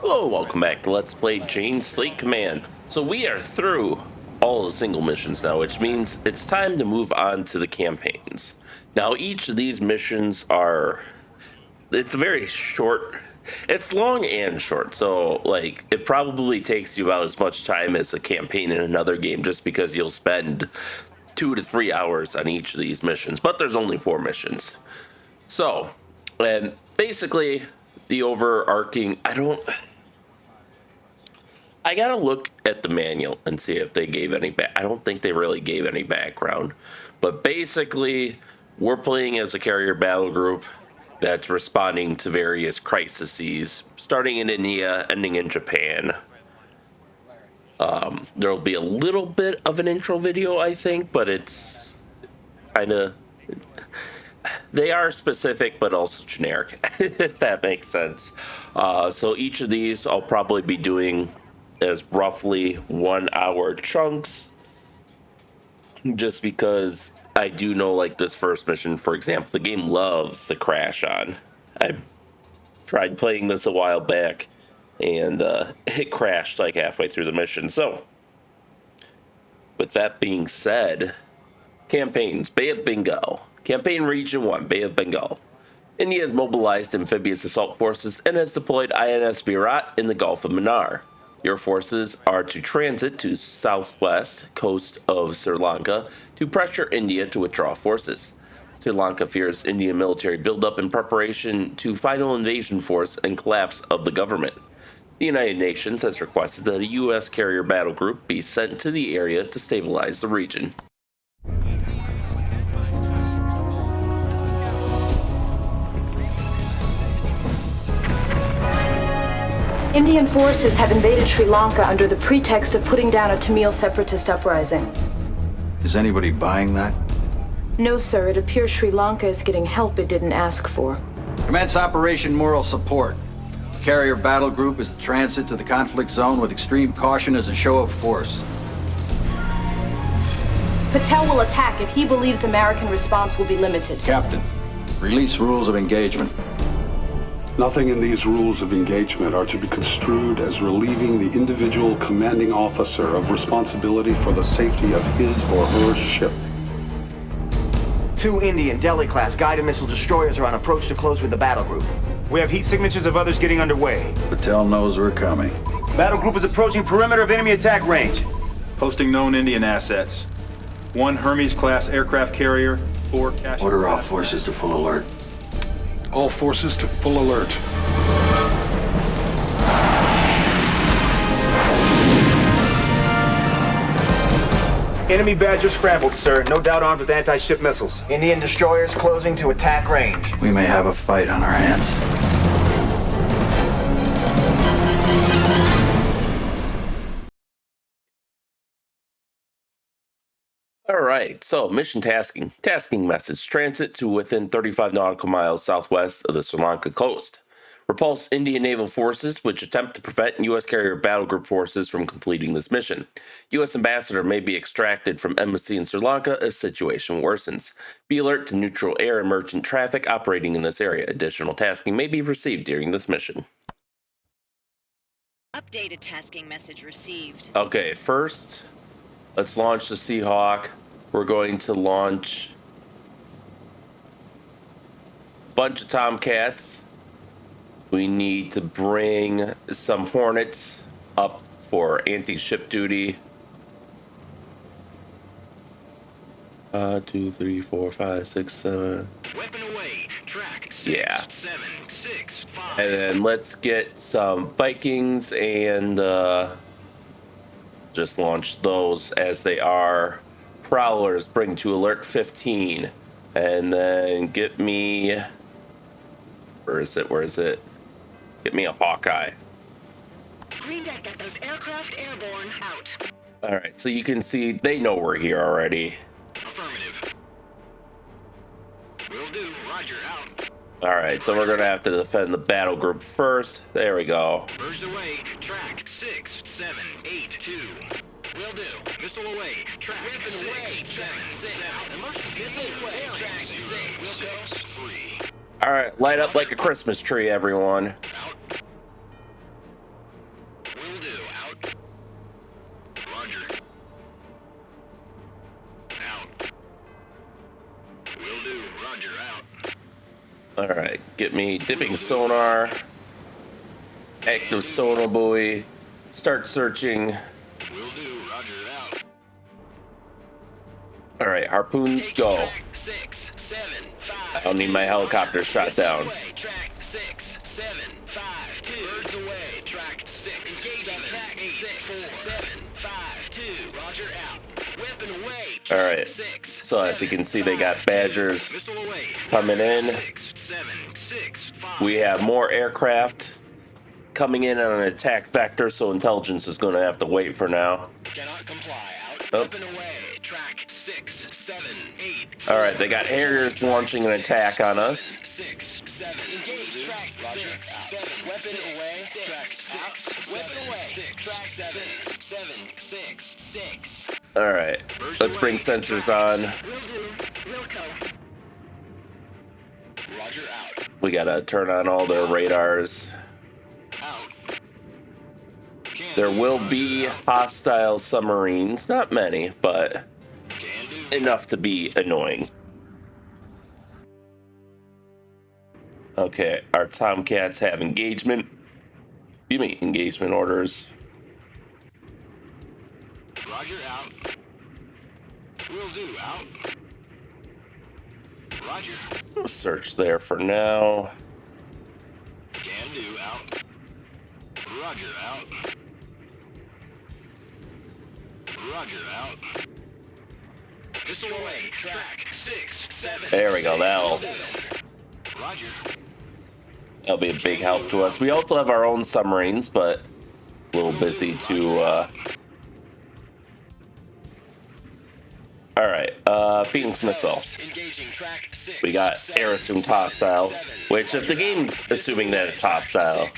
Hello, welcome back to Let's Play Jane's Slate Command. So we are through all the single missions now, which means it's time to move on to the campaigns. Now, each of these missions it's very short. It's long and short, so like it probably takes you about as much time as a campaign in another game, just because you'll spend 2 to 3 hours on each of these missions. But there's only 4 missions. So, and basically the overarching, I gotta look at the manual and see if they gave any I don't think they really gave any background. But basically, we're playing as a carrier battle group that's responding to various crises, starting in India, ending in Japan. There'll be a little bit of an intro video, I think, but it's kind of... They are specific, but also generic, if that makes sense. So each of these I'll probably be doing as roughly 1 hour chunks, just because I do know, like this first mission, for example, the game loves to crash on. I tried playing this a while back, and it crashed like halfway through the mission. So, with that being said, campaigns, Bay of Bengal. Campaign Region 1, Bay of Bengal. India has mobilized amphibious assault forces and has deployed INS Virat in the Gulf of Mannar. Your forces are to transit to southwest coast of Sri Lanka to pressure India to withdraw forces. Sri Lanka fears Indian military buildup in preparation to final invasion force and collapse of the government. The United Nations has requested that a U.S. carrier battle group be sent to the area to stabilize the region. Indian forces have invaded Sri Lanka under the pretext of putting down a Tamil separatist uprising. Is anybody buying that? No, sir. It appears Sri Lanka is getting help it didn't ask for. Commence Operation Moral Support. Carrier battle group is to transit to the conflict zone with extreme caution as a show of force. Patel will attack if he believes American response will be limited. Captain, release rules of engagement. Nothing in these rules of engagement are to be construed as relieving the individual commanding officer of responsibility for the safety of his or her ship. 2 Indian Delhi-class guided missile destroyers are on approach to close with the battle group. We have heat signatures of others getting underway. Patel knows we're coming. Battle group is approaching perimeter of enemy attack range. Posting known Indian assets. 1 Hermes-class aircraft carrier, 4 cash... Order all forces to full alert. All forces to full alert. Enemy Badger scrambled, sir. No doubt armed with anti-ship missiles. Indian destroyers closing to attack range. We may have a fight on our hands. Alright, so mission tasking. Tasking message. Transit to within 35 nautical miles southwest of the Sri Lanka coast. Repulse Indian naval forces which attempt to prevent U.S. carrier battle group forces from completing this mission. U.S. ambassador may be extracted from embassy in Sri Lanka if situation worsens. Be alert to neutral air and merchant traffic operating in this area. Additional tasking may be received during this mission. Updated tasking message received. Okay, first, let's launch the Seahawk. We're going to launch a bunch of Tomcats. We need to bring some Hornets up for anti-ship duty. 2, 3, 4, 5, 6, 7. Weapon away. Track 6, yeah. 7, 6, 5. And then let's get some Vikings and just launch those as they are. Prowlers bring to alert 15. And then get me... Where is it? Get me a Hawkeye. Green deck, got those aircraft airborne out. Alright, so you can see they know we're here already. Affirmative. Will do. Roger, out. Alright, so we're gonna have to defend the battle group first. There we go. Birds away. Track 6, 7, 8, 2. Will do. Missile away. Track 6, 7, 7. Missile away. Track 6, 6, 3. Alright, light up like a Christmas tree, everyone. Out. Will do. Roger, out. All right, get me dipping sonar, active sonar buoy, start searching. Will do. Roger, out. All right, harpoons Taking go. track 6, 7, 5. I don't need my helicopter shot down. Away. Track 6, 7, 5, 2. Birds away. Track 6. Engaging track 6, 7, 5, 2. Roger, out. Weapon away. All right, so as you can see, they got Badgers Missile away. coming in. 6, 7, 6, 5. We have more aircraft coming in on an attack vector, so intelligence is going to have to wait for now. Cannot comply. Out. Oh. Weapon away. Track 6, 7, 8. All right, they got Harriers launching an attack on us. 6, 7. Engage track 6, 7. Weapon away. Track 6. Weapon away. Track 7, 7, 6, 6. All right, let's bring sensors on. Will do. Wilco. Roger, out. We got to turn on all their radars. Out. There will be hostile submarines, not many, but Can do. enough to be annoying. Okay, our Tomcats have engagement. Excuse me, engagement orders. Roger, out. Will do, out. Roger. Search there for now. Can do, out. Roger, out. Roger, out. Missile away. Track 6, 7. There we go, that'll Roger. be a big help to us. We also have our own submarines, but a little busy to all right, Phoenix missile. Engaging track 6. We got air assumed hostile, which if the game's assuming that it's hostile,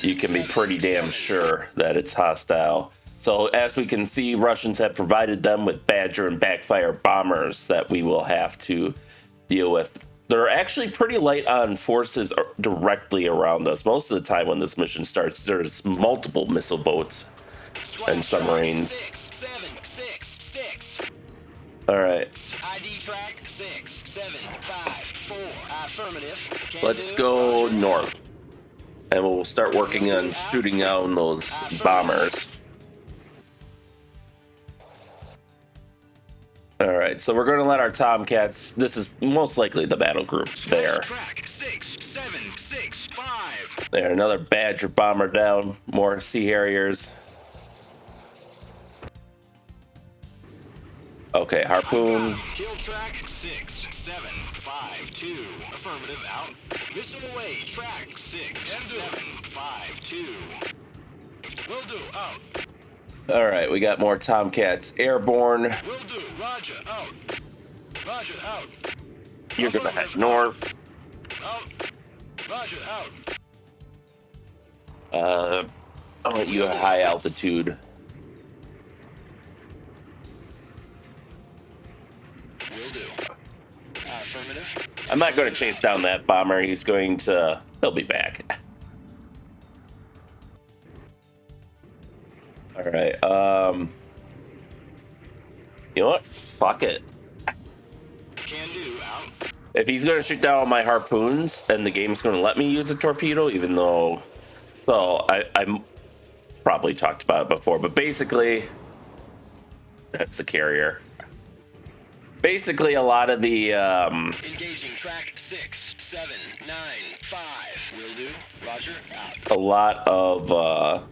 you can be pretty damn sure that it's hostile. So as we can see, Russians have provided them with Badger and backfire bombers that we will have to deal with. They're actually pretty light on forces directly around us. Most of the time when this mission starts, there's multiple missile boats and submarines. 6, 7, 6, 6. All right, ID track 6, 7, 5, 4. Affirmative. Can let's do. go Roger. north. And we'll start working on shooting down those bombers. All right, so we're going to let our Tomcats. This is most likely the battle group there. Track 6, 7, 6, 5. There, another Badger bomber down. More Sea Harriers. Okay, harpoon. Kill track 6, 7, 5, 2. Affirmative, out. Missile away. Track 6, 7, 5, 2. Will do, out. All right, we got more Tomcats airborne. Will do, roger, out. Roger, out. You're going to head north. Out. Roger, out. I want you at high altitude. Will do. Affirmative. I'm not going to chase down that bomber. He'll be back. All right. You know what? Fuck it. Can do, out. If he's going to shoot down all my harpoons, and the game's going to let me use a torpedo, even though... So, I probably talked about it before, but basically... That's the carrier. Basically, a lot of the... Engaging track 6, 7, 9, 5. Will do, roger, out. a lot of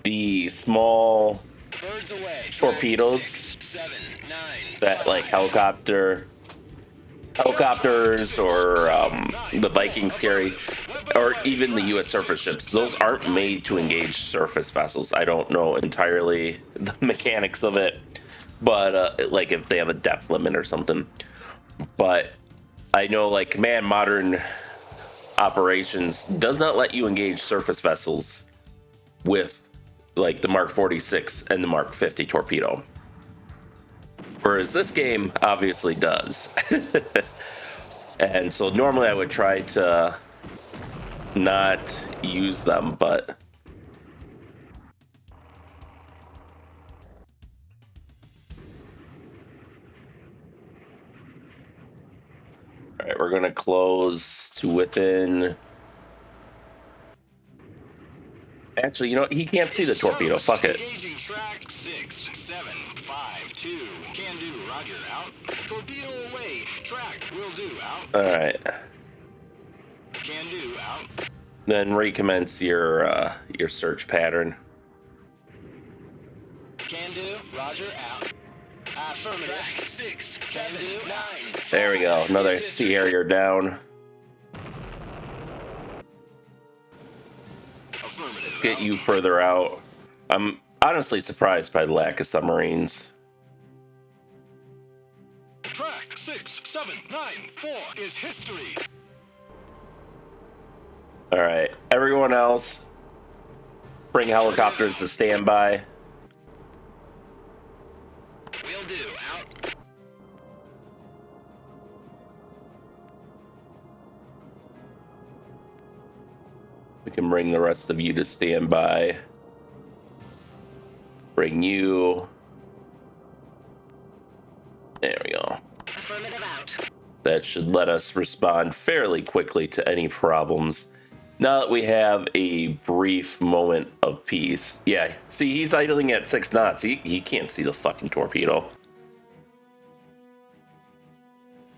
the small Birds away. Track torpedoes 6, 7, 9, that 5. like helicopters or the Vikings carry, or even the U.S. surface ships. Those aren't made to engage surface vessels. I don't know entirely the mechanics of it, but like if they have a depth limit or something. But I know like Command Modern Operations does not let you engage surface vessels with like the Mark 46 and the Mark 50 torpedo. Whereas this game obviously does. And so normally I would try to not use them, but All right, we're gonna close to within. Actually, you know what? He can't see the torpedo. Fuck it. Engaging track 6752. Can do. Roger. Out. Torpedo away. Track. Will do. Out. All right. Can do. Out. Then recommence your search pattern. Can do. Roger. Out. Affirmative. Track 6, 7, 9. There we go. Another Sea Harrier down. Affirmative. Let's get you further out. I'm honestly surprised by the lack of submarines. Track 6, 7, 9, 4 is history. All right, everyone else, bring helicopters to standby. Will do. Out. We can bring the rest of you to standby. Bring you. There we go. Affirmative out. That should let us respond fairly quickly to any problems. Now that we have a brief moment of peace. Yeah, see, he's idling at 6 knots. He can't see the fucking torpedo.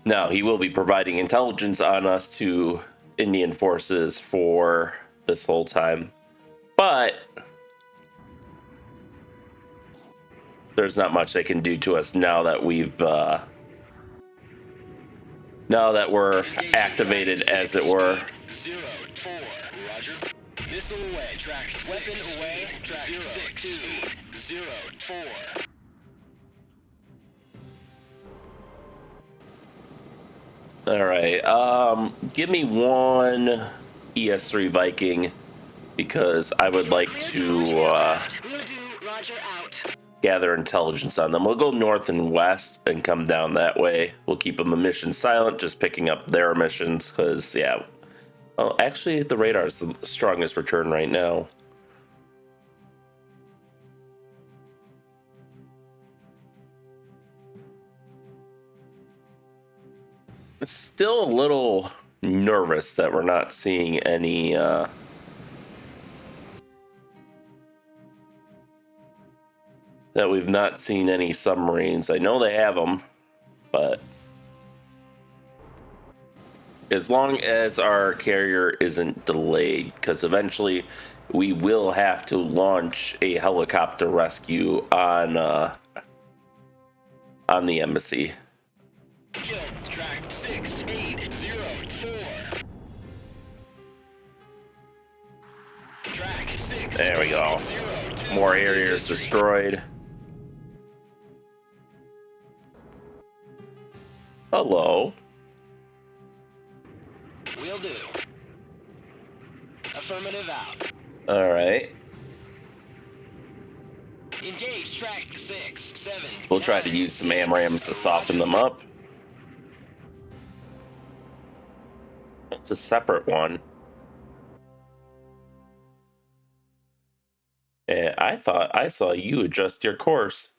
Now, he will be providing intelligence on us to Indian forces for this whole time. But there's not much they can do to us now that we're activated, as it were. 0, 4. Roger. Missile away. Track. Weapon away. Track 0, 2, 0, 4. All right. Give me one ES-3 Viking, because I would like to Will do. Roger out. gather intelligence on them. We'll go north and west and come down that way. We'll keep them emission silent, just picking up their emissions, because, yeah. Well, actually, the radar is the strongest return right now. Still a little nervous that we're not seeing any that we've not seen any submarines. I know they have them, but as long as our carrier isn't delayed, because eventually we will have to launch a helicopter rescue on the embassy. Track 6, 8, 0, 4. Track 6. There we go. 0, 2. More areas destroyed. Hello. Will do. Affirmative out. All right. Engage track 6, 7. We'll try to 9, use some 6. AMRAAMs to soften them up. It's a separate one. And I thought I saw you adjust your course.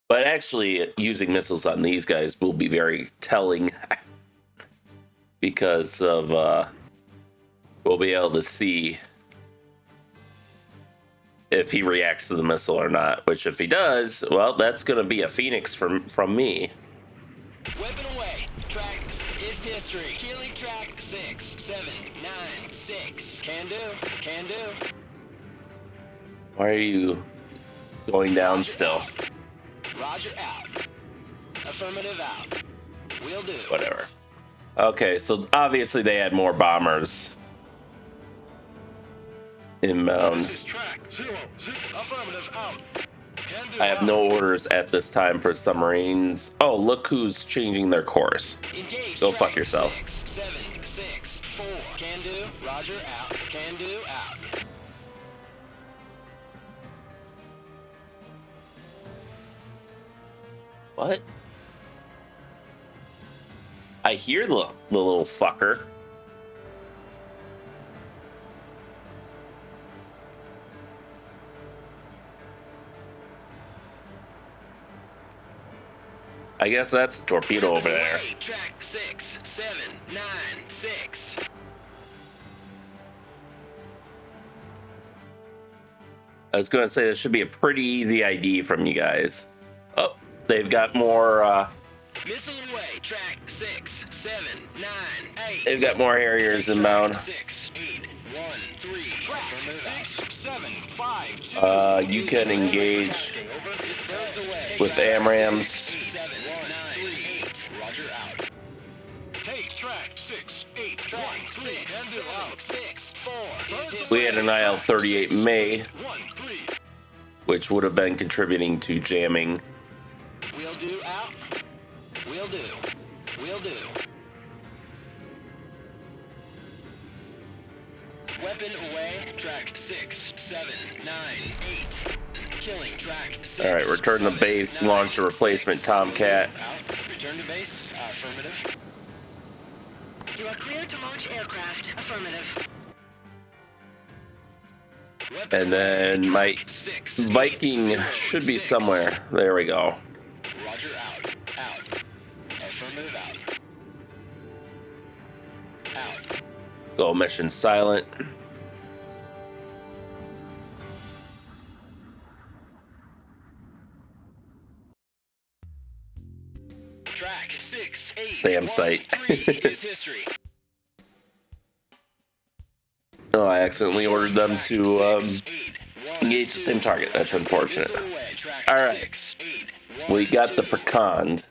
But actually, using missiles on these guys will be very telling, because of we'll be able to see if he reacts to the missile or not. Which, if he does, well, that's going to be a phoenix from me. Weapon away. Track is history. Chile track 6, 7, 9, 6. Can do. Can do. Why are you going down Roger still? out. Roger out. Affirmative out. Will do. Whatever. Okay, so obviously they had more bombers inbound. This is track 0, 6. Affirmative out. Can do. I have no orders at this time for submarines. Oh, look who's changing their course. Engage Go track fuck yourself. 6, 7, 6, 4. Can do. Roger out. Can do out. What? I hear the little fucker. I guess that's a torpedo over there. Track 69796. I was going to say this should be a pretty easy ID from you guys. Oh, they've got more. Missile away. Track 67998. They've got more Harriers inbound. 6813. Track 6752. You can engage with AMRAAMs. 793. Roger out. Take track 6813. Handle out. 64. We had an IL-38 May, 13. which would have been contributing to jamming. Will do out. Will do. Will do. Weapon away. Track 6798. Killing track 6. All right, return to base. Launch a replacement Tomcat. Out. Return to base. Affirmative. You are cleared to launch aircraft. Affirmative. And then my Viking should be somewhere. There we go. Roger out. Out. Affirmative out. Out. Go mission silent. Track 6813 Damn sight. is history. Oh, I accidentally ordered them to engage the same target. That's unfortunate. All right, we got the Precond.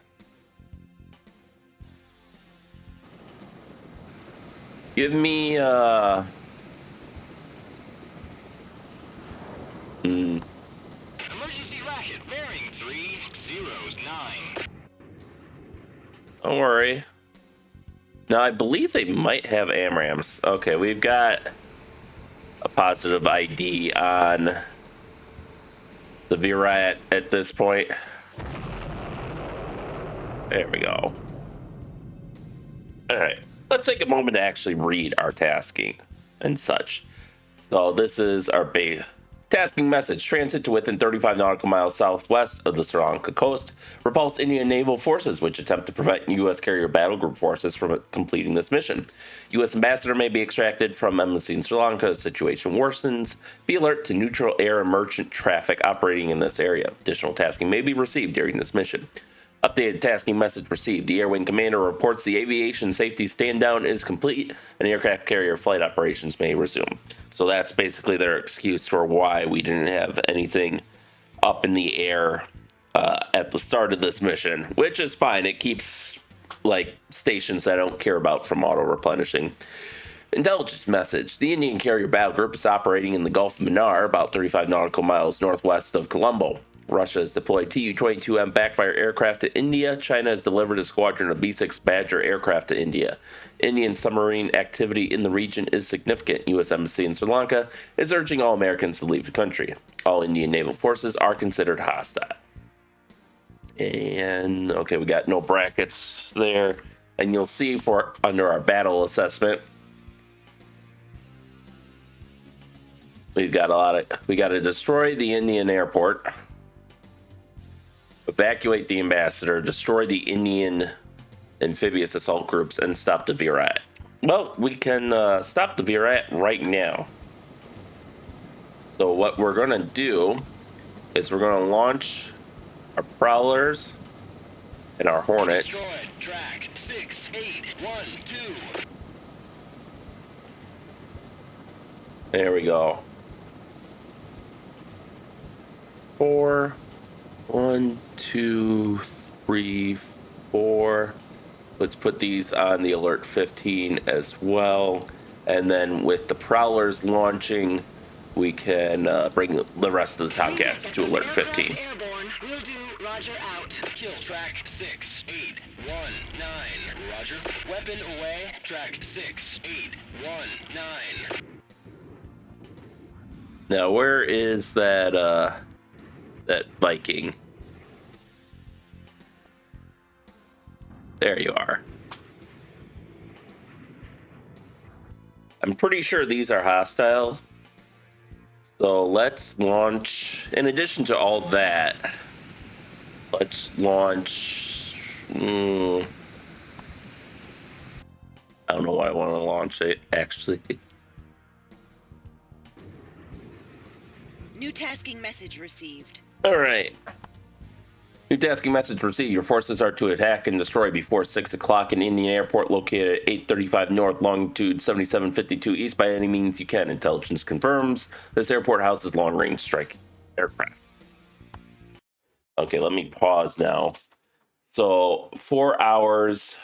Give me Emergency racket bearing 309. Don't worry. Now I believe they might have AMRAAMs. Okay, we've got a positive ID on the VRAT at this point. There we go. All right, let's take a moment to actually read our tasking and such. So this is our base. Tasking message: transit to within 35 nautical miles southwest of the Sri Lanka coast. Repulse Indian naval forces which attempt to prevent U.S. carrier battle group forces from completing this mission. U.S. ambassador may be extracted from embassy in Sri Lanka. Situation worsens. Be alert to neutral air and merchant traffic operating in this area. Additional tasking may be received during this mission. Updated tasking message received. The Air Wing Commander reports the aviation safety stand down is complete and aircraft carrier flight operations may resume. So that's basically their excuse for why we didn't have anything up in the air at the start of this mission, which is fine. It keeps like stations that I don't care about from auto replenishing. Intelligence message: the Indian carrier battle group is operating in the Gulf of Mannar, about 35 nautical miles northwest of Colombo. Russia has deployed Tu-22M backfire aircraft to India. China has delivered a squadron of B-6 Badger aircraft to India. Indian submarine activity in the region is significant. U.S. Embassy in Sri Lanka is urging all Americans to leave the country. All Indian naval forces are considered hostile. And, okay, we got no brackets there. And you'll see for under our battle assessment, we got to destroy the Indian airport, evacuate the ambassador, destroy the Indian amphibious assault groups, and stop the VRAT. Well, we can stop the VRAT right now. So what we're going to do is we're going to launch our Prowlers and our Hornets. Destroyed. Track 6812. There we go. 4, 1, 2, 3, 4. Let's put these on the alert 15 as well. And then with the Prowlers launching, we can bring the rest of the Tomcats to alert 15. Airborne. Will do. Roger out. Kill track 6819. Roger. Weapon away. Track 6819. Now, where is that Viking? There you are. I'm pretty sure these are hostile. So let's launch, in addition to all that, let's launch I don't know why I want to launch it, actually. New tasking message received. All right. New tasking message received. Your forces are to attack and destroy before 6 o'clock in Indian Airport, located at 835 North, longitude 7752 East, by any means you can. Intelligence confirms this airport houses long-range strike aircraft. Okay, let me pause now. So 4 hours.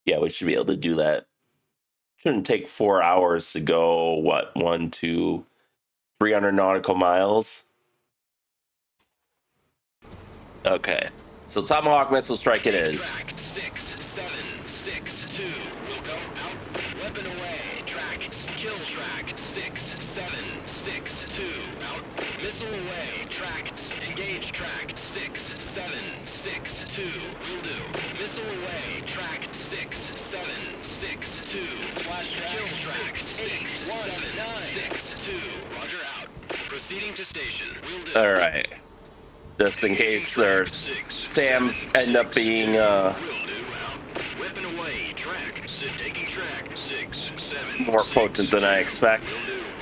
Yeah, we should be able to do that. Shouldn't take 4 hours to go, what, 1, 2, 300 nautical miles? Okay. So Tomahawk missile strike it is. Track 6762. Will go out. Weapon away. Track. Kill track 6762. Out. Missile away. Track. Engage track 6762. Will do. Missile away. Track 6762. Slash track. Kill track 6762. Roger out. Proceeding to station. Will do. All right. Just in case their SAMs end up being Weapon away, track, taking track, 6, 7, more potent than I expect.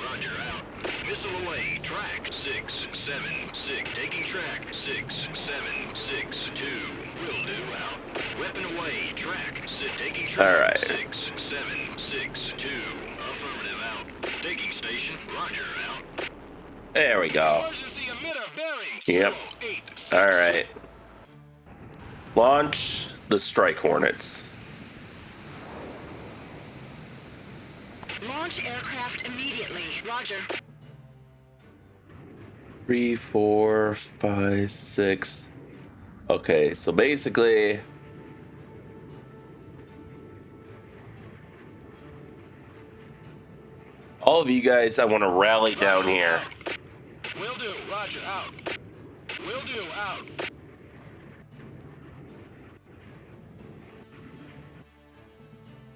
Roger out. Missile away, track, 6, 7, 6, taking track, 6, 7, 6, 2, will do out. Weapon away, track, taking track, All right. 6, 7, 6, 2, affirmative out. Taking station, roger out. There we go. Emergency emitter bearing, Yep. 08. All right. Launch the Strike Hornets. Launch aircraft immediately. Roger. 3, 4, 5, 6. Okay, so basically, all of you guys, I want to rally down here. Will do, roger out. Will do out.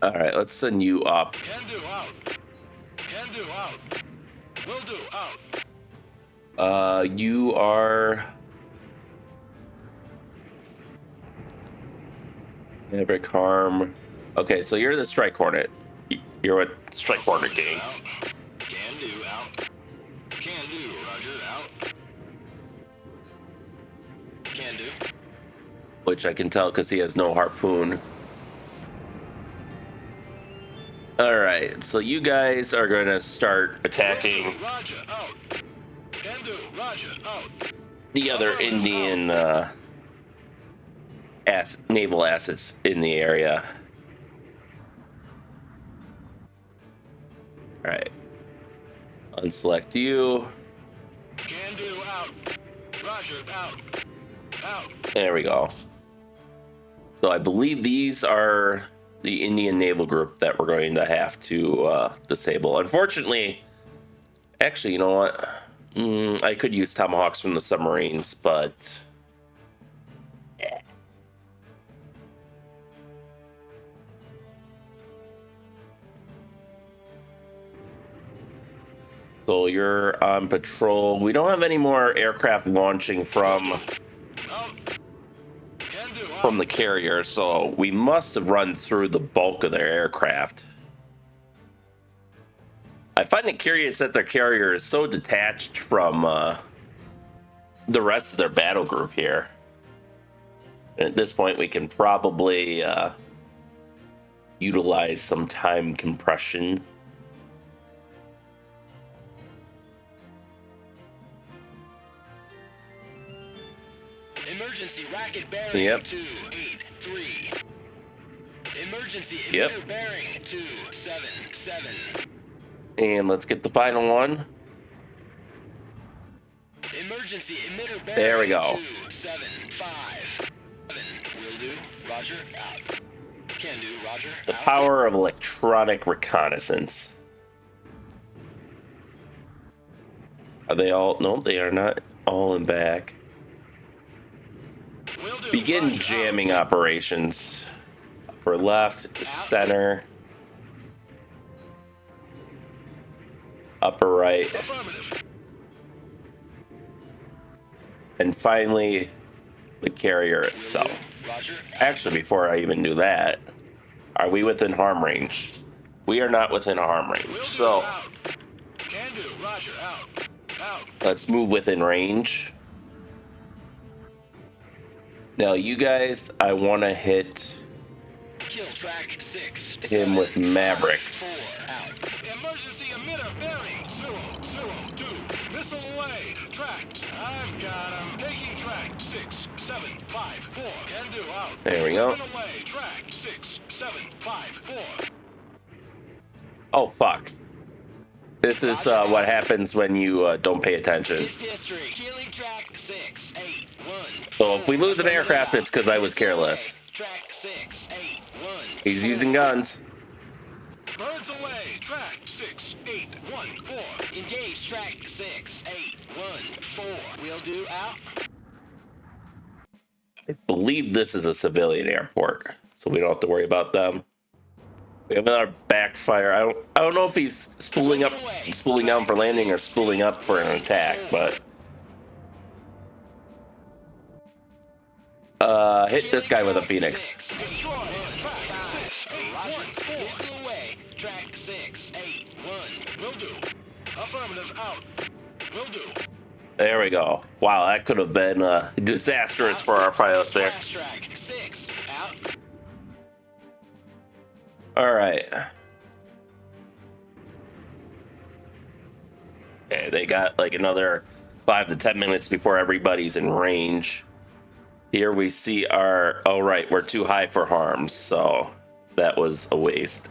All right, let's send you up. Can do out. Can do out. Will do out. You are Maverick Harm. Okay, so you're the Strike Hornet. You're what Strike Hornet gang. Out. Can do out. Can do, roger out. Can do. Which I can tell because he has no harpoon. All right, so you guys are going to start attacking Roger out. Can do, roger out. the other Indian naval assets in the area. All right. Unselect you. Can do out. Roger out. Out. There we go. So I believe these are the Indian naval group that we're going to have to disable. Unfortunately, actually, you know what? I could use Tomahawks from the submarines, but yeah. So you're on patrol. We don't have any more aircraft launching from Out. Can do out. the carrier, so we must have run through the bulk of their aircraft. I find it curious that their carrier is so detached from the rest of their battle group here. And at this point, we can probably utilize some time compression. Emergency racket bearing Yep. 283. Emergency Yep. emitter bearing 277. And let's get the final one. Emergency emitter bearing There we go. 275. Will do. Roger. Out. Can do. Roger. The Out. power of electronic reconnaissance. Are they all? No, they are not all in back. Will do. Begin Roger. jamming operations. Upper left, center, upper right, Affirmative. and finally the carrier itself. Roger. Actually, before I even do that, Are we within harm range? We are not within harm range. So Can do. Roger. Out. Out. let's move within range. Now, you guys, I want to hit Kill track 6. him with Mavericks. Out. Emergency emitter bearing 002. Missile away. Tracked. I've got him. Taking track 6754. Can do. Out. There we go. Weapon away. Track 6754. Oh, fuck. This is what happens when you don't pay attention. It's history. Killing track 681. So if we lose an aircraft, it's because I was careless. Track 681. He's using guns. Birds away. Track 6814. Engage track 6814. Will do. Out. I believe this is a civilian airport, so we don't have to worry about them. We have another backfire. I don't know if he's spooling down for landing or spooling up for an attack, but hit this guy with a Phoenix. Track 681. Will do. Affirmative. Out. Will do. There we go. Wow, that could have been disastrous for our pilot there. Track 6. Out. All right. Okay, they got like another 5 to 10 minutes before everybody's in range. Here we see our... Oh, right, we're too high for harms, so that was a waste.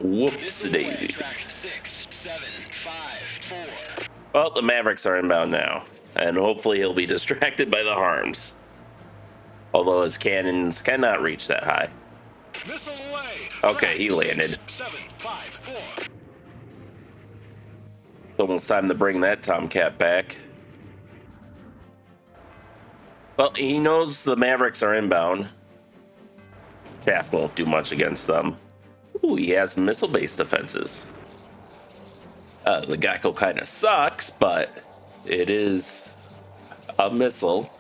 Whoops daisies. Track 6754. Well, the Mavericks are inbound now, and hopefully he'll be distracted by the harms. Although his cannons cannot reach that high. Missile away. Okay, he landed. 754. It's almost time to bring that Tomcat back. Well, he knows the Mavericks are inbound. Chaff won't do much against them. Ooh, he has missile-based defenses. The Gecko kind of sucks, but it is a missile.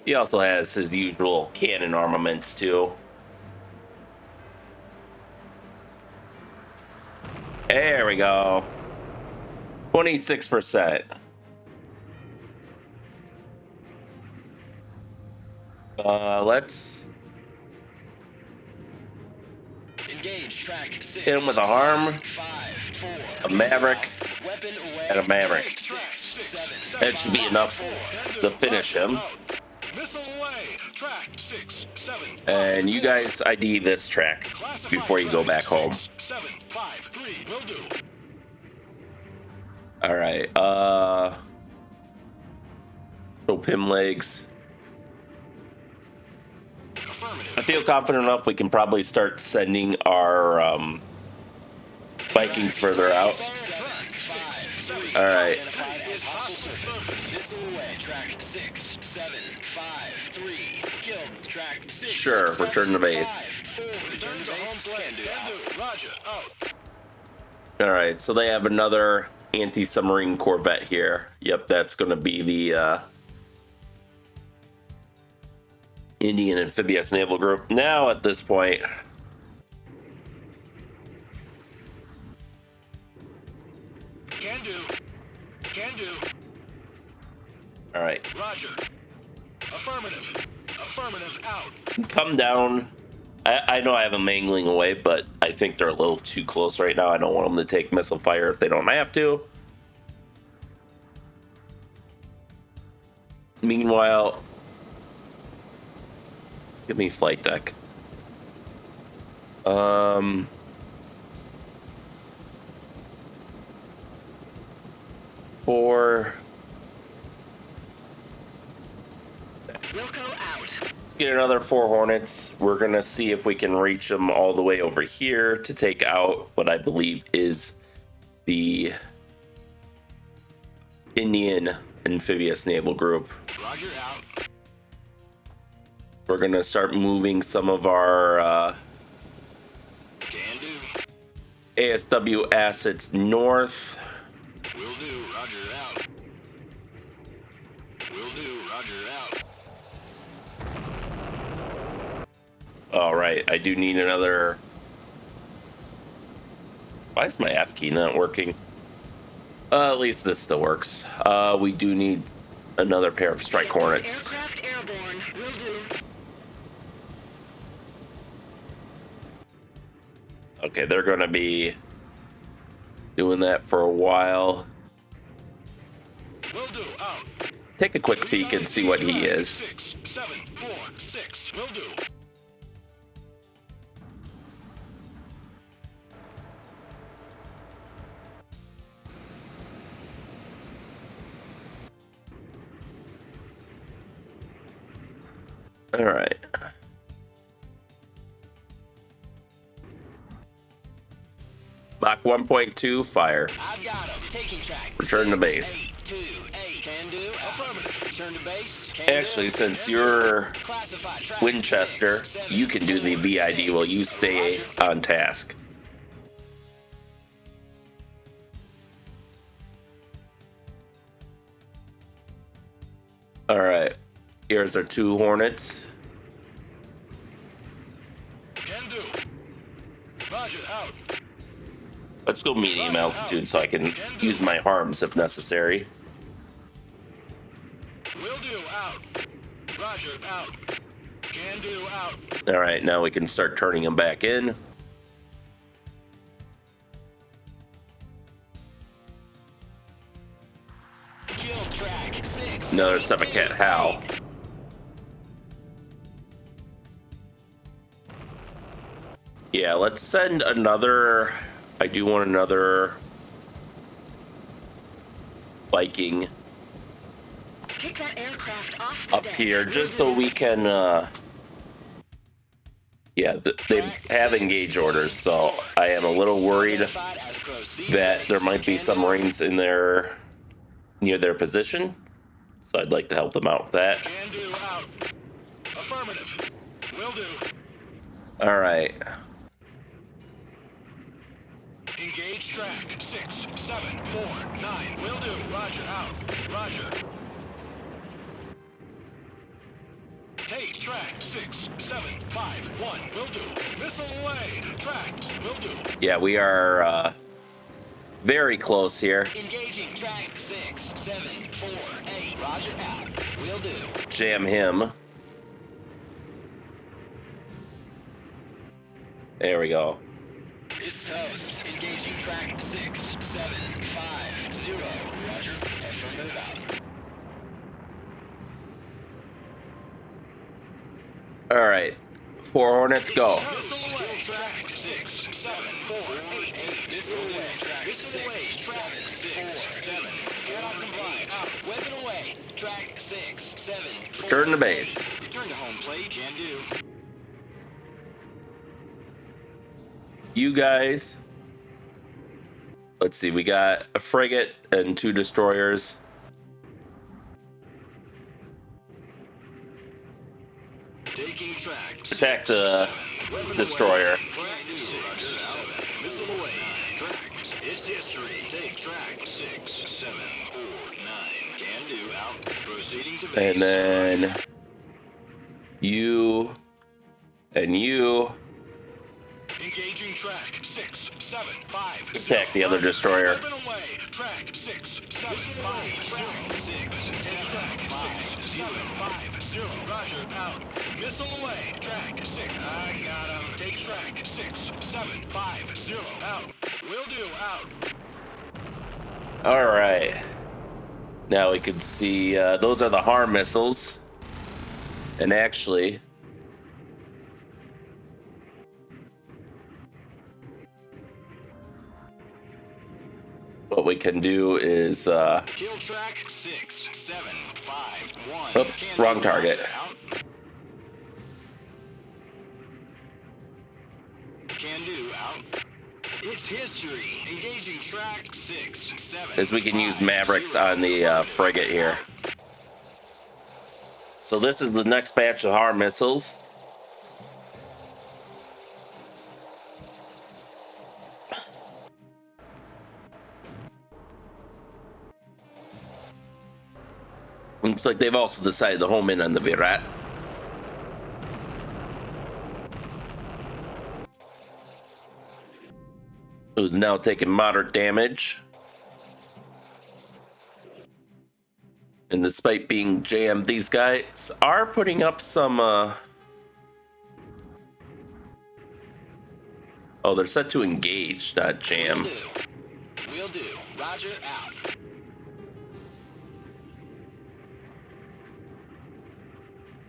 He also has his usual cannon armaments, too. There we go. 26%. Let's Engage track 6. hit him with a harm, 5 4. a Maverick, Weapon away. and a Maverick. Track 6 7. That should be enough to finish him. Missile away. Track 6 7. And you guys ID this track before you go back home. 753. Will do. All right. So Pim legs. I feel confident enough we can probably start sending our Vikings further out. All right. Sure, return to base. All right, so they have another anti-submarine corvette here. Yep, that's going to be the Indian Amphibious Naval Group. Now, at this point, Can do. Can do. all right, Roger. Affirmative. Affirmative. Out. come down. I know I have them mangling away, but I think they're a little too close right now. I don't want them to take missile fire if they don't have to. Meanwhile, give me flight deck. For Wilco out. let's get another 4 Hornets. We're gonna see if we can reach them all the way over here to take out what I believe is the Indian Amphibious Naval Group. Roger. Out. We're gonna start moving some of our Can do. ASW assets north. Will do. Roger. Out. Will do. Roger. Out. All right, I do need another. Why is my F key not working? At least this still works. We do need another pair of strike hornets. Aircraft airborne. Will do. Okay, they're going to be doing that for a while. Will do. Out. Take a quick peek and see what he is. 6, 7, 4, 6. Will do. All right. Mach 1.2, fire. I've got him. Taking track. Return to base. 828. Can do. Affirmative. Return to base. Actually, since you're Winchester, you can do the VID while you stay on task. All right. Here's our 2 Hornets. Can do. Roger. Out. Let's go medium altitude so I can use my harms if necessary. Will do. Out. Roger. Out. Can do. Out. All right, now we can start turning them back in. Kill track. 6. Another Seppacat Hal. Yeah, let's send another. I do want another Viking Kick that aircraft off up here just so we can. Yeah, they have engage orders, so I am a little worried that there might be some Marines in there near their position. So I'd like to help them out with that. Can do. Out. Affirmative. Will do. All right. Engage track. 6, 7, 4, 9. Will do. Roger. Out. Roger. Take track. 6, 7, 5, 1. Will do. Missile away. Tracks. Will do. Yeah, we are very close here. Engaging track 6, 7, 4, 8. Roger. Out. Will do. Jam him. There we go. It's toast. Engaging track 6, 7, 5, 0. Roger. Affirmative out. All right. 4 Hornets, go. Missile away. Track 6, 7, 4, 8. Missile away. Track 6, 7, 6, 7. Cannot comply. Out. Weapon away. Track 6, 7, 4. Return to base. Return to home plate. Can do. You guys. Let's see. We got a frigate and 2 destroyers. Taking track. Attack the destroyer. Missile away. Track. It's history. Take track. 6, 7, 4, 9. Can do. Out. Proceeding to base. And then you and you Engaging track 6, 7, 5. attack the other destroyer. Weapon away. Track 6, 7, 5, track 6. Take track 6, 7, 5, 0. Roger. Out. Missile away. Track 6. I got him. Take track 6, 7, 5, 0. Out. Will do. Out. All right. Now we can see those are the harm missiles. And actually, what we can do is Kill track 6, 7, 5, 1. oops, wrong target. Out. Can do. Out. It's history. Engaging track 6, 7. Is we can use Mavericks on the frigate here. So this is the next batch of harm missiles. Looks like they've also decided to home in on the Virat. who's now taking moderate damage. And despite being jammed, these guys are putting up some, Oh, they're set to engage, not jam. Will do. Roger, out.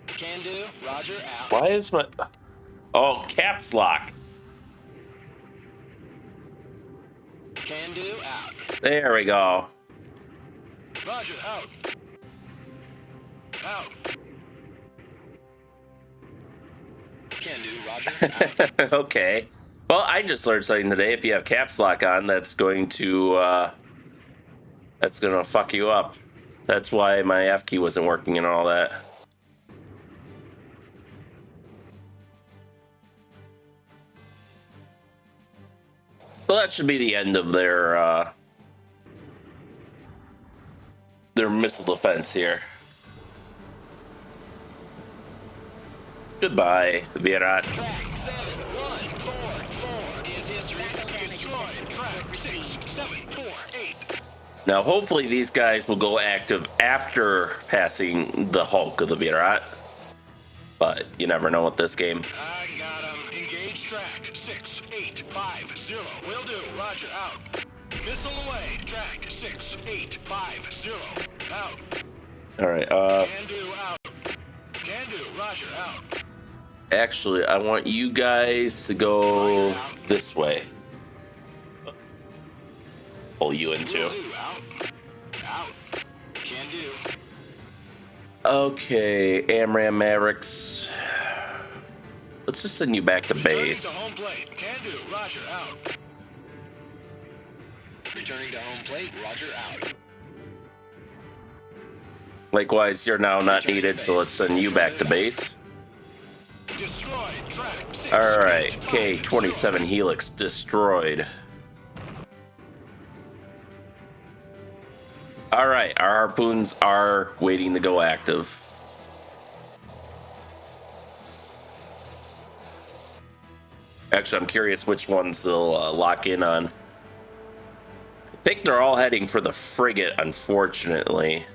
Can do. Roger, out. Why is my... Oh, caps lock. Can do, out. There we go. Roger, out. Out. Can do, Roger, out. Okay. Well, I just learned something today. If you have caps lock on, that's going to fuck you up. That's why my F key wasn't working and all that. Well, that should be the end of their missile defense here. Goodbye, Virat. Track 7144 is history. Destroyed. Track 6748. Now, hopefully these guys will go active after passing the hulk of the Virat. But you never know with this game. I got him. Engage track 6850. Will do. Roger, out. Missile away. Track 6850. Out. All right. Can do, out. Can do. Roger, out. Actually, I want you guys to go this way. Pull you in too. Will do, out. Out. Can do. Okay, Amram Mavericks. Let's just send you back to base. Returning to home plate. Can do. Roger, out. Returning to home plate. Roger, out. Likewise, you're now not needed, so let's send you back to base. Destroyed. Track 6. All right, K-27 Helix destroyed. All right, our harpoons are waiting to go active. Actually, I'm curious which ones they'll lock in on. I think they're all heading for the frigate, unfortunately.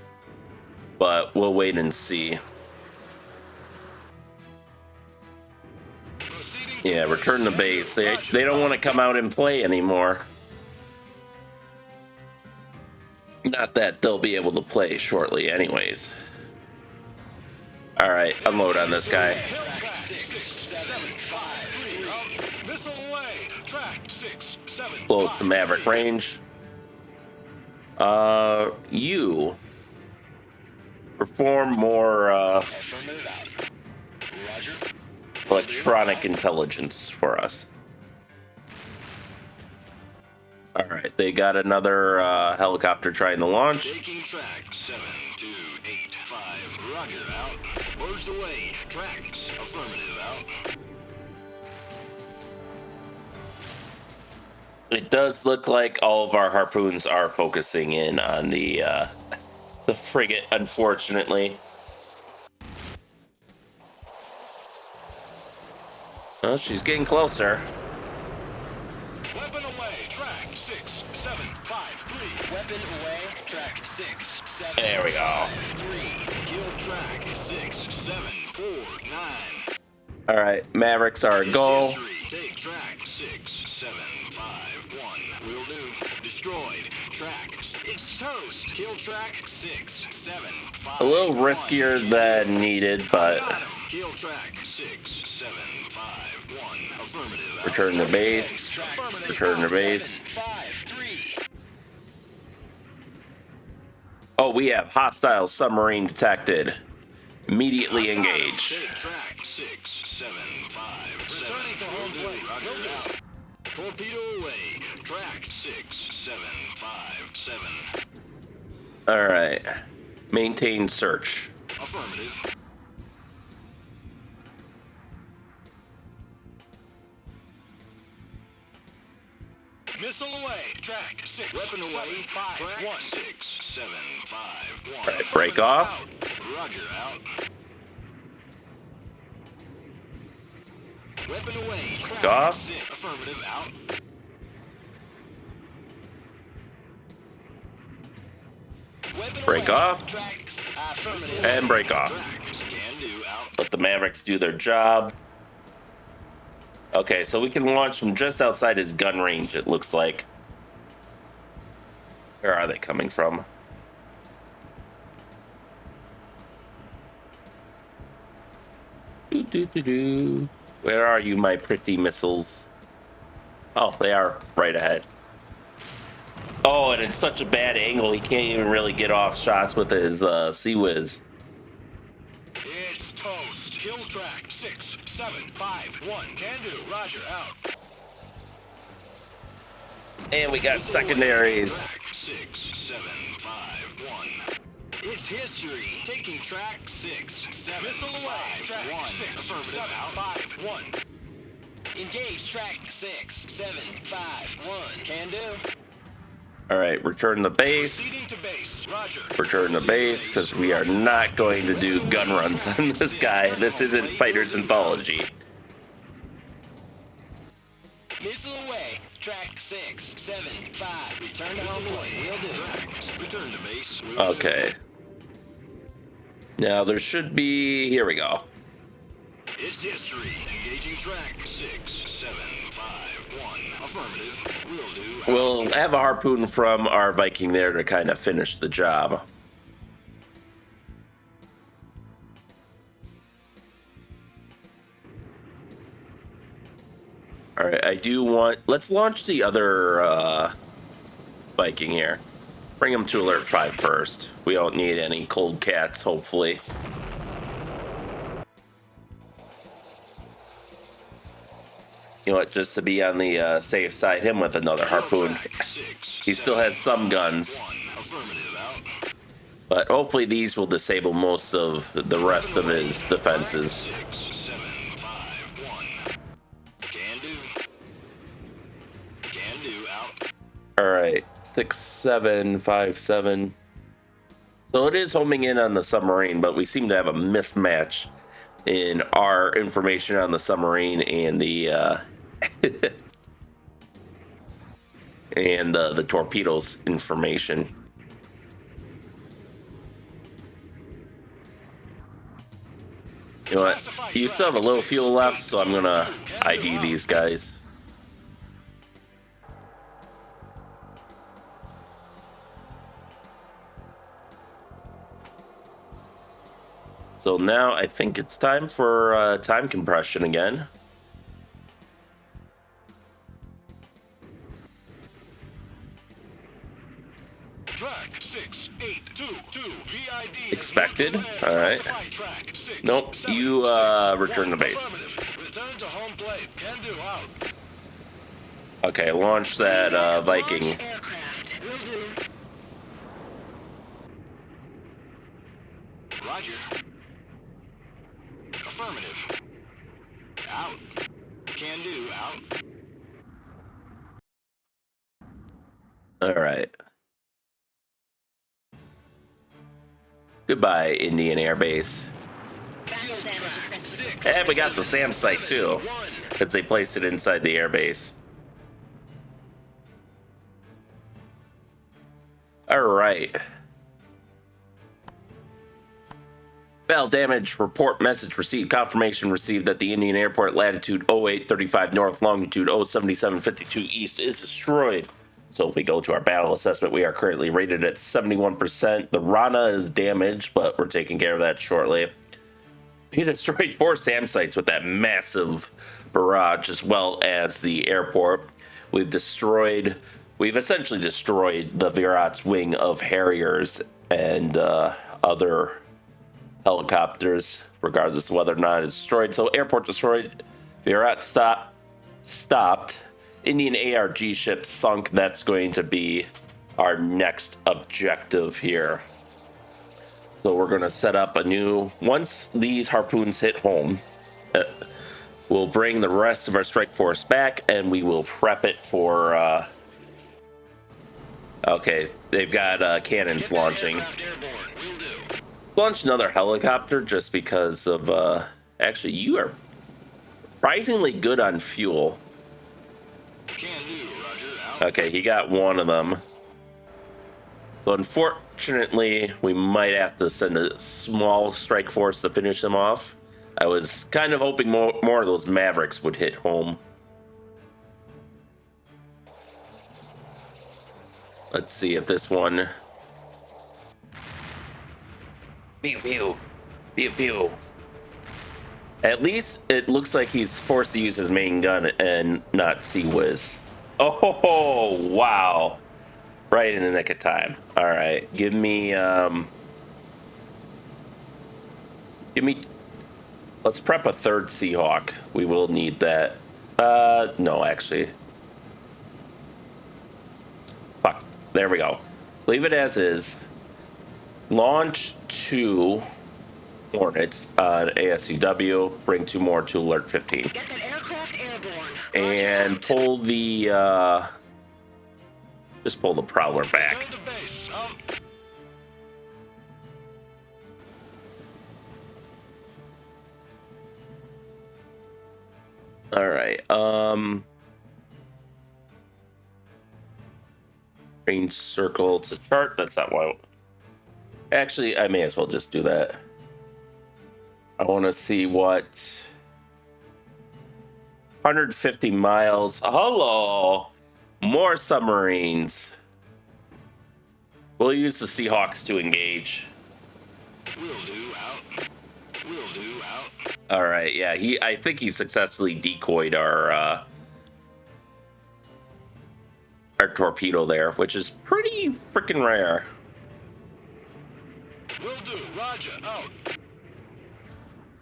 But we'll wait and see. Yeah, return to base. They don't want to come out and play anymore. Not that they'll be able to play shortly anyways. All right, unload on this guy. Close to Maverick range. You perform more electronic intelligence for us. All right, they got another helicopter trying to launch. Taking track 7285. Roger, out. Words away. Tracks. Affirmative, out. It does look like all of our harpoons are focusing in on the frigate, unfortunately. Well, she's getting closer. Weapon away. Track 6753. Weapon away. Track 67. There we go. 3. Kill track 6749. All right, Mavericks are a go. Take track 6751. Will do. Destroyed. Track. It's toast. Kill track 675. A little riskier than needed, but Kill track 6751. Affirmative. out. return to base. Return to base. 5-3. Oh, we have hostile submarine detected. Immediately engage. Take track 6757. Returning to home plate. Roger, out. Torpedo away. Track 6757. All right. Maintain search. Affirmative. Missile away. Track 6. Weapon away. Track 751. 6751. All right, break off. Roger, out. Weapon away. Track Off. 6. Affirmative, out. Break off. And break off. Can do. Out. Let the Mavericks do their job. Okay, so we can launch from just outside his gun range, it looks like. Where are they coming from? Doo-doo-doo-doo. Where are you, my pretty missiles? Oh, they are right ahead. Oh, and it's such a bad angle, he can't even really get off shots with his Sea-Wiz. It's toast. Kill track 6, 7, 5, 1. Can do. Roger, out. And we got secondaries. 6, 7, 5, 1. It's history. Taking track 6, 7, Missile away. 5, Track 1. 6, Affirmative. 7, Out. 5, 1. Engage track 6, 7, 5, 1. Can do. All right, return to base. Proceeding to base. Roger. Return to base, because we are not going to do gun runs on this guy. This isn't Fighter's Anthology. Missile away. Track 6, 7, 5. Return to home plate. Will do. Return to base. Okay. Now there should be... Here we go. It's history. Engaging track 6, 7, 5, 1. Affirmative. Will do. We'll have a harpoon from our Viking there to kind of finish the job. All right, I do want... Let's launch the other Viking here. Bring him to alert 5 first. We don't need any cold cats, hopefully. You know what, just to be on the safe side, him with another harpoon. He still has some guns. But hopefully these will disable most of the rest of his defenses. Alright, 6757. So it is homing in on the submarine, but we seem to have a mismatch in our information on the submarine and the and the torpedoes information. You know what? You still have a little fuel left, so I'm gonna ID these guys. So now I think it's time for time compression again. Track 6822 VID. Expected. All right. Track 6, Nope. 7, You 6, return to 1. base. Affirmative. Return to home plate. Can do. Out. Okay, launch that Viking. Aircraft. Will do. Roger. Affirmative. Out. Can do. Out. All right. Goodbye, Indian Air Base. And we got the SAM site too, because they placed it inside the air base. All right. Battle damage report message received. Confirmation received that the Indian airport latitude 0835 north, longitude 07752 east is destroyed. So if we go to our battle assessment, we are currently rated at 71%. The Rana is damaged, but we're taking care of that shortly. We destroyed 4 SAM sites with that massive barrage, as well as the airport. We've essentially destroyed the Virat's wing of Harriers and other helicopters, regardless of whether or not it's destroyed. So airport destroyed, Virat stopped, Indian ARG ship sunk. That's going to be our next objective here. So we're going to set up a new, once these harpoons hit home, we'll bring the rest of our strike force back and we will prep it for, okay, they've got cannons launching. Launch another helicopter just because of, actually, you are surprisingly good on fuel. Okay, he got one of them. So unfortunately, we might have to send a small strike force to finish them off. I was kind of hoping more of those Mavericks would hit home. Let's see if this one... Pew, pew. Pew, pew. At least it looks like he's forced to use his main gun and not Sea-Whiz. Oh, wow. Right in the nick of time. All right, give me, let's prep a third Seahawk. We will need that. No, actually. Fuck, there we go. Leave it as is. Launch 2 Hornets on ASCW, bring 2 more to Alert 15. Get that aircraft airborne. And pull the, just pull the Prowler back. Turn to base. All right. Range circle to chart. That's not what. Actually, I may as well just do that. I want to see what 150 miles. Hello, more submarines. We'll use the Seahawks to engage. Will do. Out. Will do. Out. All right. Yeah. I think he successfully decoyed our torpedo there, which is pretty freaking rare. Will do. Roger. Out.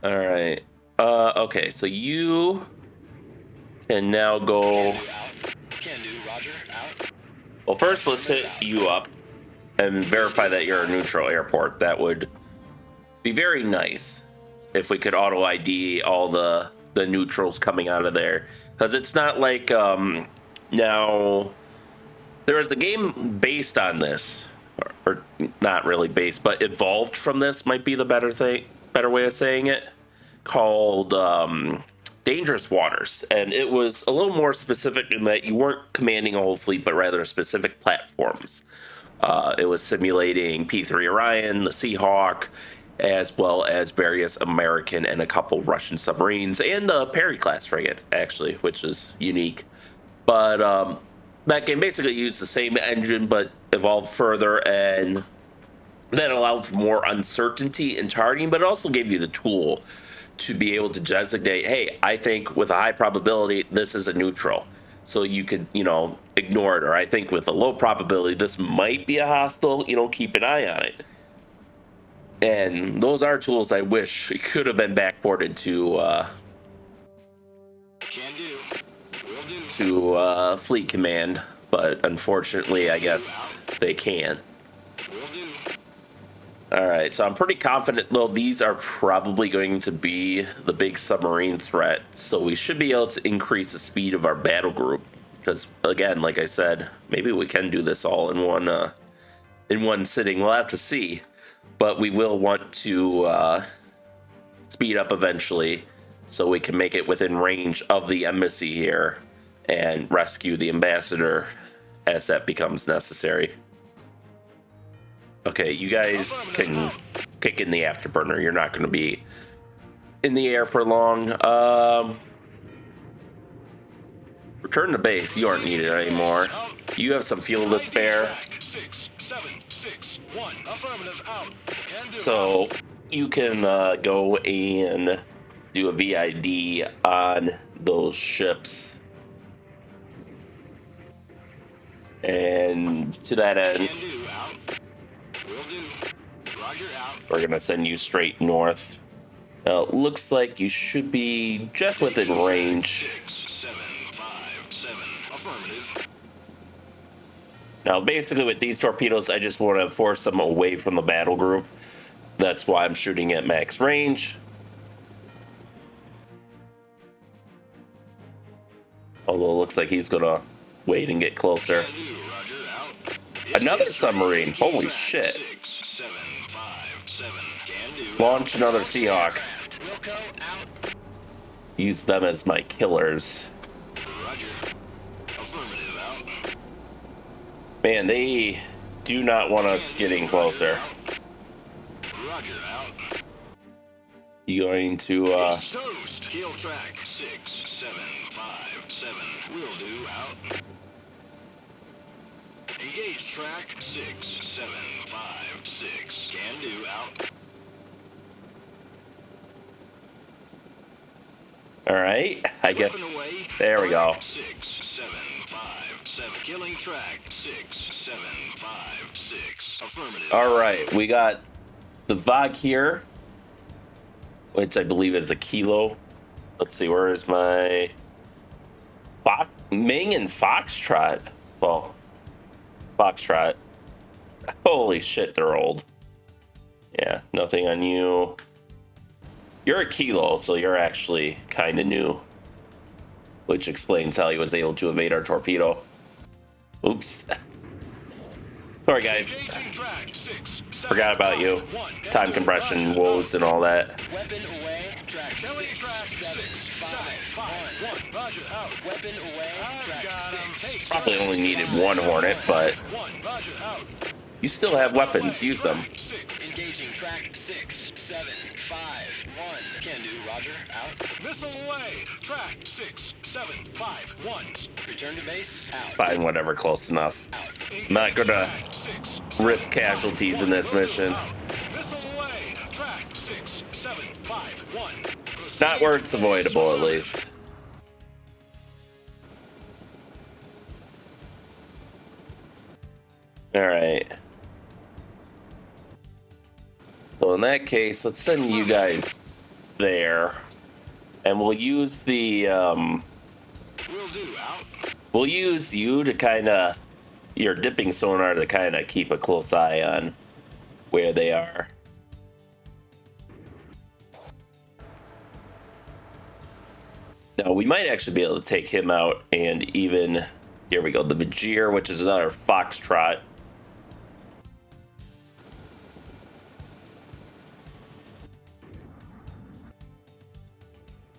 All right. Okay, so you can now go. Can do. Roger. Out. Well, first let's hit you up and verify that you're a neutral airport. That would be very nice if we could auto ID all the neutrals coming out of there, because it's not like now there is a game based on this, or not really based, but evolved from this might be the better way of saying it, called Dangerous Waters, and it was a little more specific in that you weren't commanding a whole fleet, but rather specific platforms. It was simulating P-3 Orion, the Seahawk, as well as various American and a couple Russian submarines, and the Perry class frigate, actually, which is unique. But that game basically used the same engine, but evolved further, and that allowed for more uncertainty in targeting, but it also gave you the tool to be able to designate, hey, I think with a high probability, this is a neutral. So you could, ignore it. Or I think with a low probability, this might be a hostile, keep an eye on it. And those are tools I wish could have been backported to Can do. Will do. to Fleet Command, but unfortunately, I guess they can't. Will do. All right, so I'm pretty confident, though, these are probably going to be the big submarine threat. So we should be able to increase the speed of our battle group. Because, again, like I said, maybe we can do this all in one sitting. We'll have to see. But we will want to speed up eventually so we can make it within range of the embassy here and rescue the ambassador as that becomes necessary. Okay, you guys can kick in the afterburner. You're not going to be in the air for long. Return to base. You aren't needed anymore. You have some fuel to spare. 6, 7, 6, 1. Affirmative. Out. Can do. So you can go and do a VID on those ships. And to that end, Can do. Out. Will do. Roger. Out. we're going to send you straight north. Now, it looks like you should be just within range. 6, 7, 5, 7. Affirmative. Now, basically, with these torpedoes, I just want to force them away from the battle group. That's why I'm shooting at max range. Although it looks like he's going to wait and get closer. Can do. Roger. Out. Another submarine. Holy shit. 6, 7, 5, 7. Can do. Launch another Seahawk. Wilco. Out. Use them as my killers. Roger. Affirmative. Out. Man, they do not want us getting closer. Roger out. You going to, Toast. Kill track 6757. Will do out. Engage track 6756. Can do out. alright, I guess, Weapon away. there we go. Track 6757. Killing track 6756. Affirmative. Alright, we got the VOG here, which I believe is a kilo. Let's see, where is my Ming and Foxtrot? Well, Foxtrot. Holy shit, they're old. Yeah, nothing on you. You're a kilo, so you're actually kind of new, which explains how he was able to evade our torpedo. Oops. Sorry, guys. Engaging track 671. Forgot about you. Time compression woes and all that. Weapon away. Track killing track 6751. Roger out. Weapon away. Track 6. Probably only needed one Hornet, but Roger out. you still have weapons. Use them. Engaging track 6751. Can do. Roger out. Missile away. Track 6751. Return to base. Out. Find whatever close enough. I'm not gonna risk casualties in this mission. Missile away. Track 6751. Not where it's avoidable, at least. Alright. So in that case, let's send you guys there. And we'll use the, Will do out. we'll use you to kind of, your dipping sonar to kind of keep a close eye on where they are. Now, we might actually be able to take him out, and even, here we go, the Vajir, which is another Foxtrot.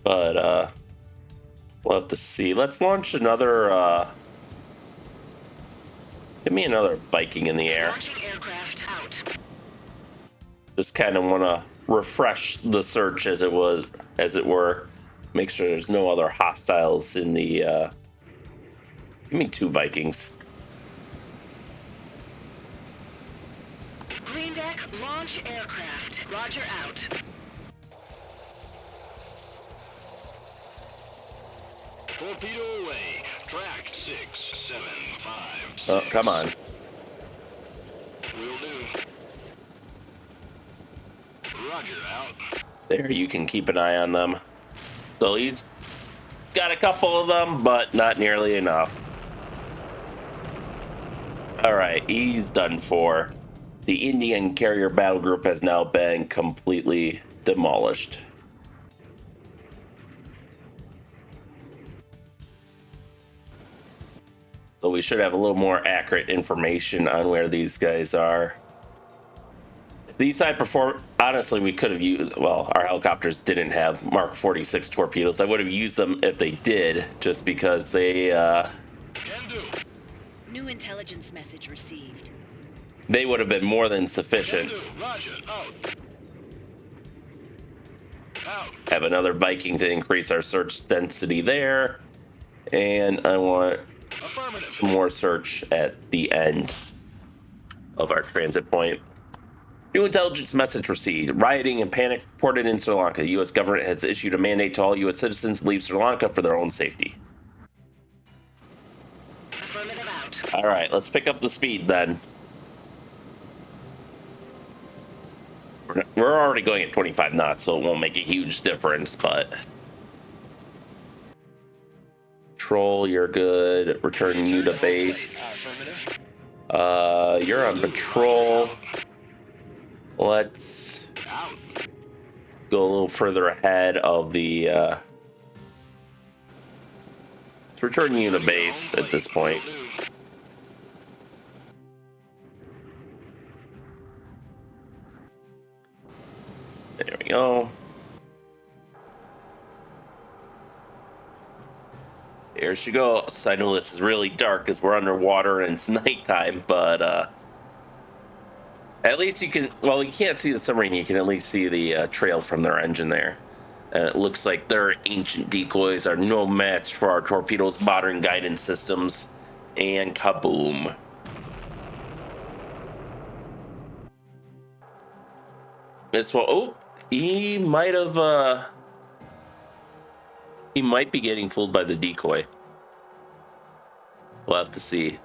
But, we'll have to see. Let's launch another, give me another Viking in the air. Launching aircraft out. Just kind of want to refresh the search as it were. Make sure there's no other hostiles in the, give me 2 Vikings. Green deck, launch aircraft. Roger out. Torpedo away. Track 6756. Oh, come on. Will do. Roger out. There, you can keep an eye on them. So he's got a couple of them, but not nearly enough. Alright, he's done for. The Indian carrier battle group has now been completely demolished. So we should have a little more accurate information on where these guys are. These high perform. Honestly, we could have used. Well, our helicopters didn't have Mark 46 torpedoes. I would have used them if they did, just because they. Can do. New intelligence message received. They would have been more than sufficient. Can do. Roger out. Out. Have another Viking to increase our search density there, and I want Affirmative. more search at the end of our transit point. New intelligence message received. Rioting and panic reported in Sri Lanka. The U.S. government has issued a mandate to all U.S. citizens to leave Sri Lanka for their own safety. Affirmative out. All right, let's pick up the speed then. We're already going at 25 knots, so it won't make a huge difference, but... Patrol, you're good. Returning you to base. Affirmative. You're on patrol. Let's Out. go a little further ahead of the, let's return you to base at this point. Will do. There we go. There she goes. I know this is really dark because we're underwater and it's nighttime, but At least you can, well, you can't see the submarine, you can at least see the trail from their engine there. And it looks like their ancient decoys are no match for our torpedoes' modern guidance systems. And kaboom. This one, oh, he might have, he might be getting fooled by the decoy. We'll have to see.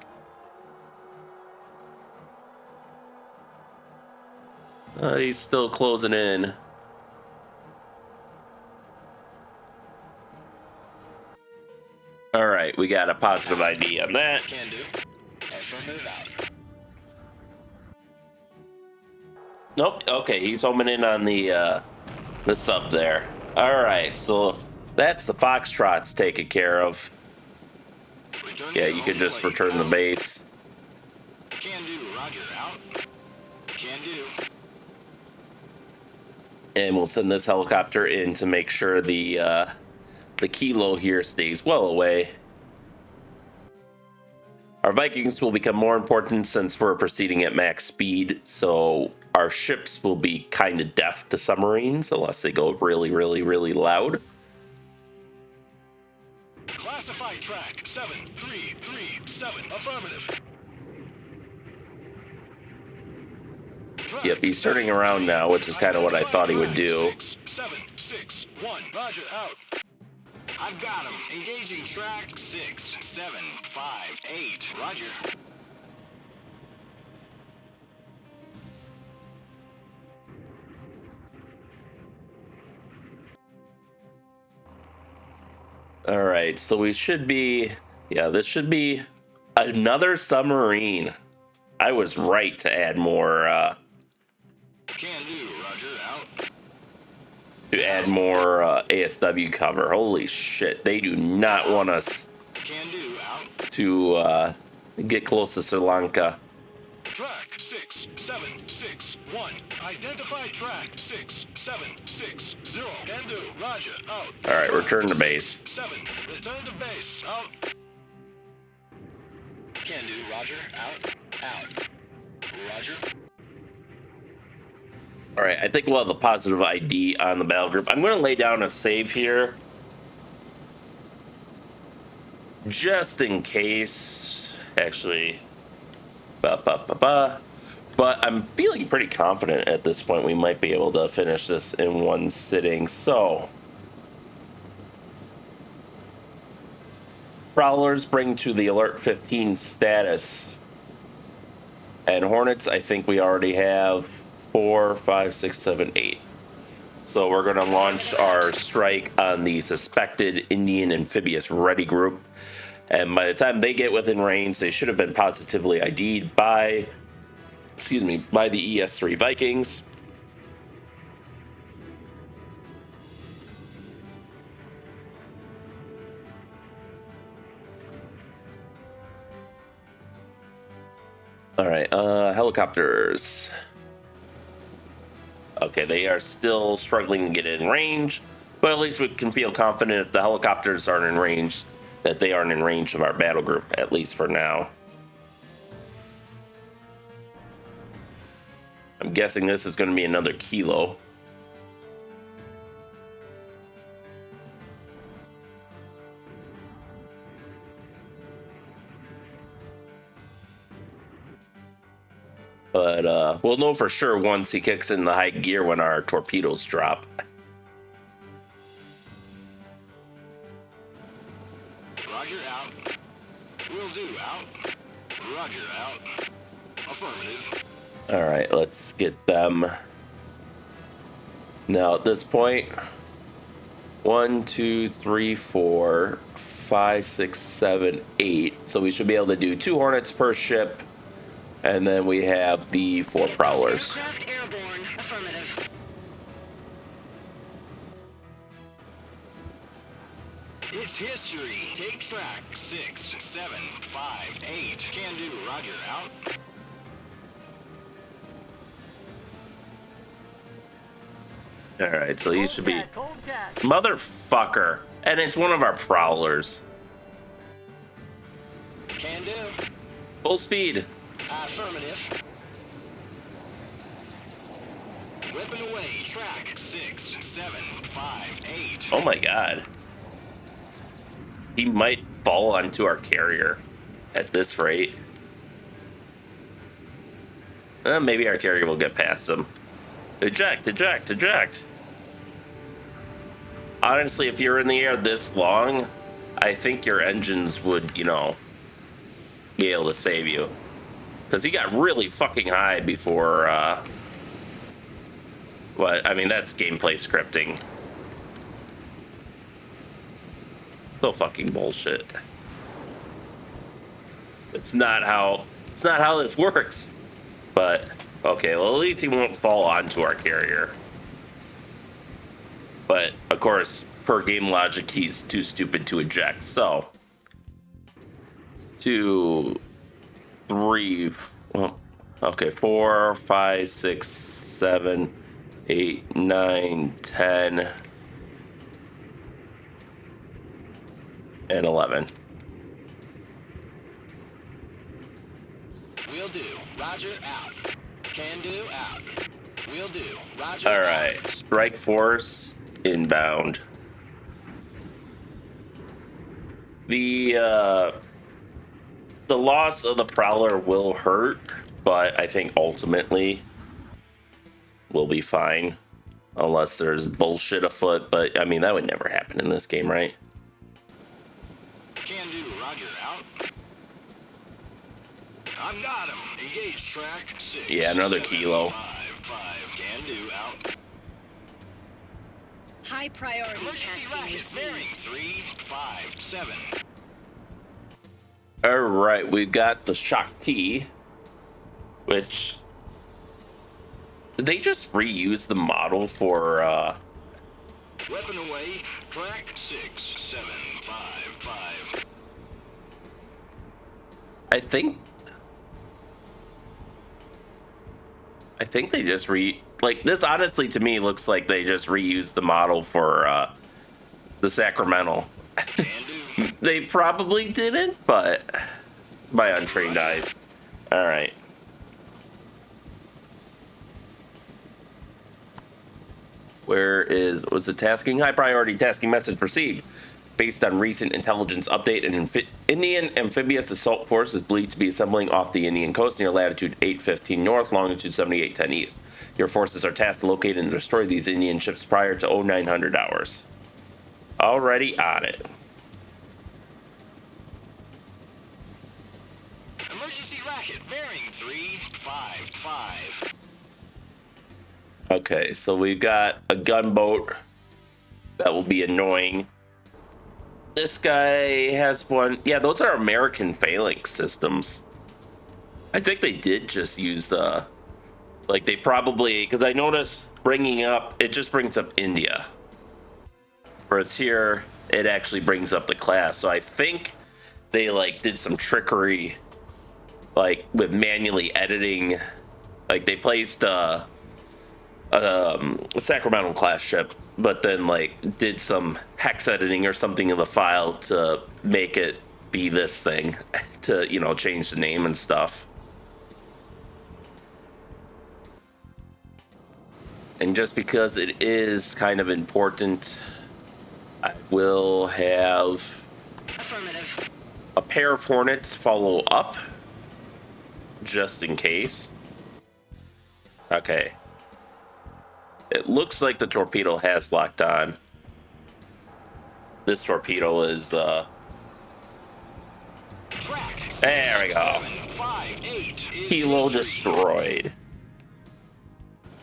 He's still closing in. All right, we got a positive ID on that. Can do. Affirmative out. Nope. Okay, he's homing in on the sub there. All right, so that's the Foxtrots taken care of. Yeah, you can just return the base. Can do. Roger. Out. Can do. And we'll send this helicopter in to make sure the Kilo here stays well away. Our Vikings will become more important since we're proceeding at max speed, so our ships will be kind of deaf to submarines unless they go really, really, really loud. Classified track 7337. Affirmative. Yep, he's turning around now, which is kind of what I thought he would do. 6761. Roger. Out. I've got him. Engaging track 6758. Roger. All right, so we should be, yeah, this should be another submarine. I was right to add more, Can do. Roger. Out. ASW cover. Holy shit, they do not want us Can do. Out. to get close to Sri Lanka. Track 6761. Identify track 6760. Can do. Roger. Out. All right, return to base. 7. Return to base. Out. Can do. Roger. Out. Out. Roger. All right, I think we'll have a positive ID on the battle group. I'm going to lay down a save here, just in case. Actually, but I'm feeling pretty confident at this point we might be able to finish this in one sitting. So, Prowlers bring to the Alert 15 status. And Hornets, I think we already have 4, 5, 6, 7, 8. So we're going to launch our strike on the suspected Indian amphibious ready group. And by the time they get within range, they should have been positively ID'd by, by the ES-3 Vikings. All right, helicopters. Okay, they are still struggling to get in range, but at least we can feel confident if the helicopters aren't in range, that they aren't in range of our battle group, at least for now. I'm guessing this is going to be another Kilo. But we'll know for sure once he kicks in the high gear when our torpedoes drop. Roger. Out. Will do. Out. Roger. Out. Affirmative. All right, let's get them. Now at this point, 1, 2, 3, 4, 5, 6, 7, 8. So we should be able to do 2 Hornets per ship. And then we have the 4 Prowlers. Aircraft airborne. Affirmative. It's history. Take track 6758. Can do. Roger. Out. All right, so these should be motherfucker, and it's one of our Prowlers. Can do. Full speed. Affirmative. Weapon away, track 6, 7, 5, 8. Oh my god. He might fall onto our carrier at this rate. Maybe our carrier will get past him. Eject, eject, eject. Honestly, if you're in the air this long, I think your engines would, you know, be able to save you. Because he got really fucking high before, what? I mean, that's gameplay scripting. So fucking bullshit. It's not how this works. But, okay, well, at least he won't fall onto our carrier. But, of course, per game logic, he's too stupid to eject. So, 2, 3, well, okay, 4, 5, 6, 7, 8, 9, 10, and 11. Will do. Roger, out. Can do, out. Will do. Roger, All right, strike force inbound. The loss of the Prowler will hurt, but I think ultimately we'll be fine. Unless there's bullshit afoot, but I mean, that would never happen in this game, right? Can do, Roger, out. I've got him. Engage track 6. Yeah, another 7, kilo. 5, 5. Can do, out. High priority Emergency tasking racket, received. bearing 3, 5, 7. All right, we've got the Shock T, which they just reused the model for Weapon away, track 6, 7, 5, 5. I think they just like this. Honestly, to me, looks like they just reused the model for the Sacramento. They probably didn't, but my untrained eyes. All right. Was the tasking? High priority tasking message received. Based on recent intelligence update, an Indian amphibious assault force is believed to be assembling off the Indian coast near latitude 815 north, longitude 7810 east. Your forces are tasked to locate and destroy these Indian ships prior to 0900 hours. Already on it. Emergency racket, bearing 3, 5, 5. Okay, so we've got a gunboat that will be annoying. This guy has one. Yeah, those are American phalanx systems. I think they did just use like they probably, because I noticed bringing up, it just brings up India. Whereas here, it actually brings up the class. So I think they like did some trickery, like with manually editing. Like they placed a Sacramento class ship, but then like did some hex editing or something in the file to make it be this thing, to, you know, change the name and stuff. And just because it is kind of important, I will have Affirmative. a pair of Hornets follow up just in case. Okay. It looks like the torpedo has locked on. This torpedo is, there we go. Kilo destroyed.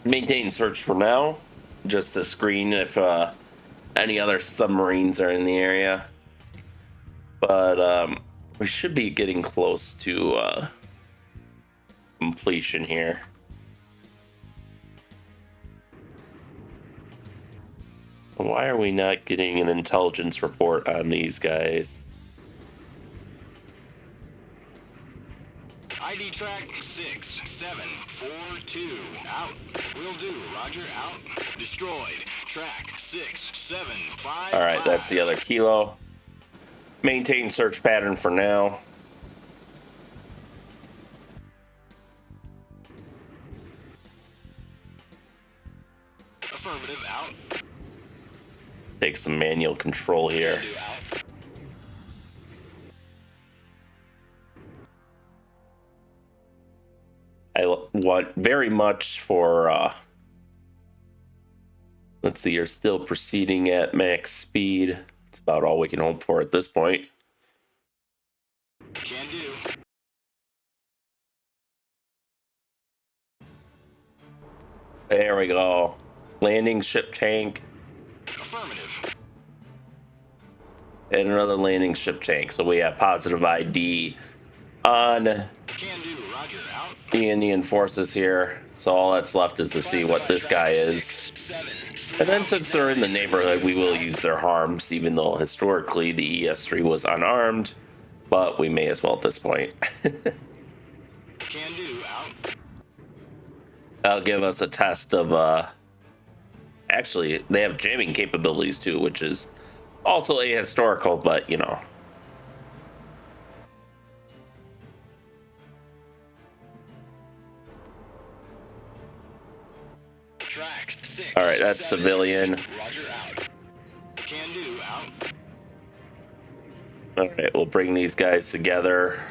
Maintain search for now. Just to screen if any other submarines are in the area. But we should be getting close to completion here. Why are we not getting an intelligence report on these guys? ID track 6, 7, 4, 2. Out. Will do. Roger. Out. Destroyed. Track 6, 7, 5. All right, that's the other Kilo. Maintain search pattern for now. take some manual control here. I want very much for, let's see, you're still proceeding at max speed. It's about all we can hope for at this point. Can do. There we go. Landing ship tank. Affirmative. And another landing ship tank. So we have positive ID on Can do. Roger. Out. the Indian forces here. So all that's left is to see what this guy is. 7. And then since they're in the neighborhood, we will use their harms, even though historically the ES-3 was unarmed. But we may as well at this point. Can do. Out. That'll give us a test of, actually, they have jamming capabilities too, which is also ahistorical, but, you know. Track 6. All right, that's 7. civilian. Roger. Out. Can do. Out. All right, we'll bring these guys together.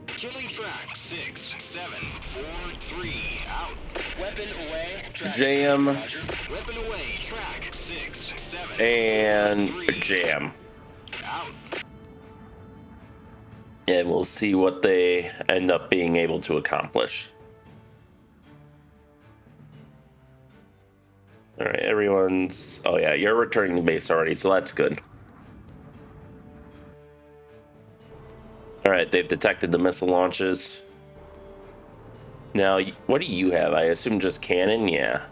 Killing track 6, 7, 4, 3. Out. Weapon away. Track Jam. 6, Roger. Weapon away. Track 6, 7. And 4, 3. jam. Out. And we'll see what they end up being able to accomplish. All right, everyone's... Oh yeah, you're returning to base already, so that's good. All right, they've detected the missile launches. Now, what do you have? I assume just cannon? Yeah.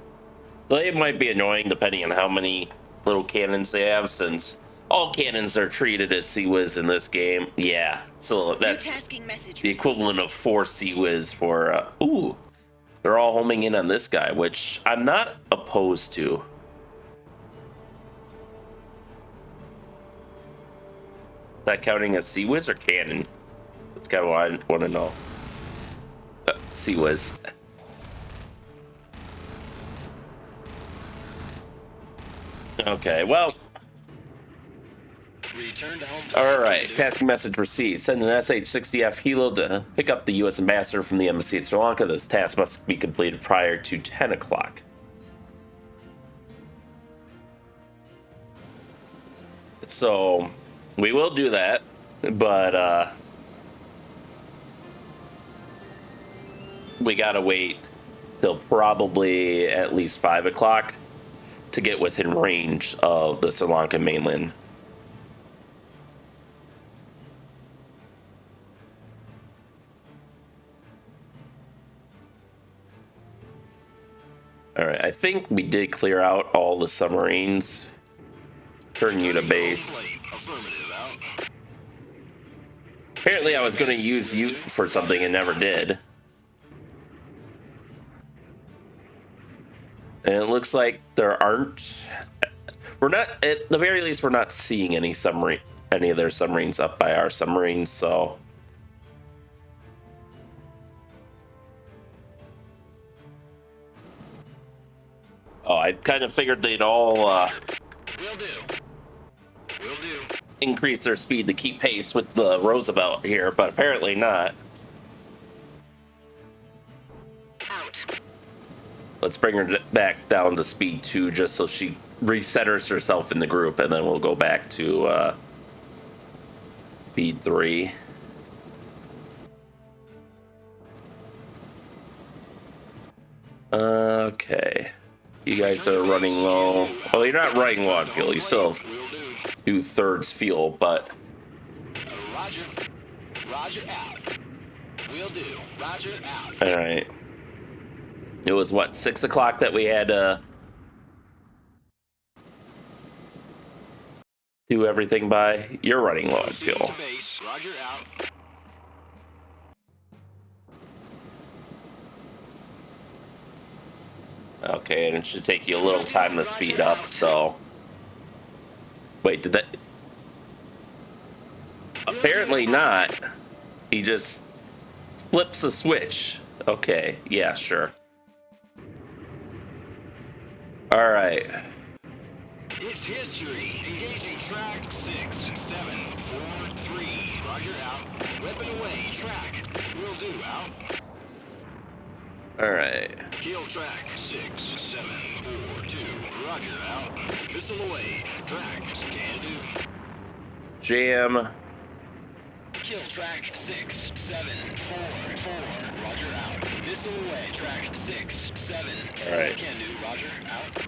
So it might be annoying depending on how many little cannons they have, since all cannons are treated as CWIS in this game. Yeah, so that's the equivalent of 4 CWIS for... ooh, they're all homing in on this guy, which I'm not opposed to. Is that counting as CWIS or cannon? That's kind of what I want to know. CWIS. Okay, well. Return to home. All right, tasking message received. Send an SH-60F helo to pick up the U.S. ambassador from the embassy in Sri Lanka. This task must be completed prior to 10 o'clock. So, we will do that, but we gotta wait till probably at least 5 o'clock to get within range of the Sri Lankan mainland. All right, I think we did clear out all the submarines. Turn you to base. Apparently I was going to use you for something and never did. And it looks like there aren't... We're not, at the very least, we're not seeing any of their submarines up by our submarines, so... Oh, I kind of figured they'd all Will do. increase their speed to keep pace with the Roosevelt here, but apparently not. Out. Let's bring her back down to speed 2 just so she recenters herself in the group, and then we'll go back to speed 3. Okay. You guys are running low. Well, you're not running low on fuel. You still have 2/3 fuel, but... Roger. Roger out. Will do. Roger out. All right. It was, what, 6 o'clock that we had to do everything by? You're running low on fuel. Roger out. Okay, and it should take you a little time to speed up, so... Wait, did that... Apparently not. He just flips the switch. Okay, yeah, sure. Alright. It's history. Engaging track 6743. Roger, out. Weapon away. Track. Will do, out. All right. Kill track 6742. Roger, out. Missile away. Track. Can do. Jam. Kill track 6744. Roger, out. Missile away. Track 67. All right. Can do. Roger, out.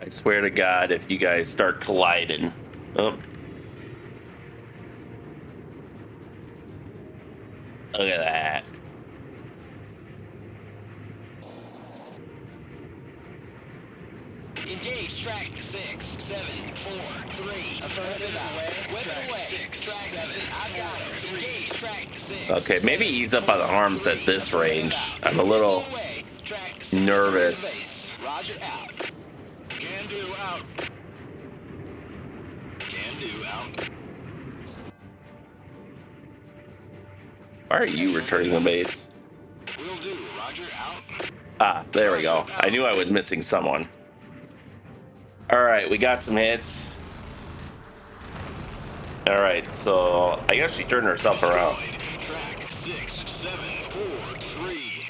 I swear to God, if you guys start colliding. Oh. Look at that. Engage track 6743. Affirmative. Weapon away. Track 7. I got him. Engage track 6. Okay, maybe ease up on the arms at this range. I'm a little nervous. Roger, out. Can do, out. Can do, out. Why are you returning the base? Will do. Roger, out. Ah, there we go. I knew I was missing someone. All right, we got some hits. All right, so I guess she turned herself around. Track 6743.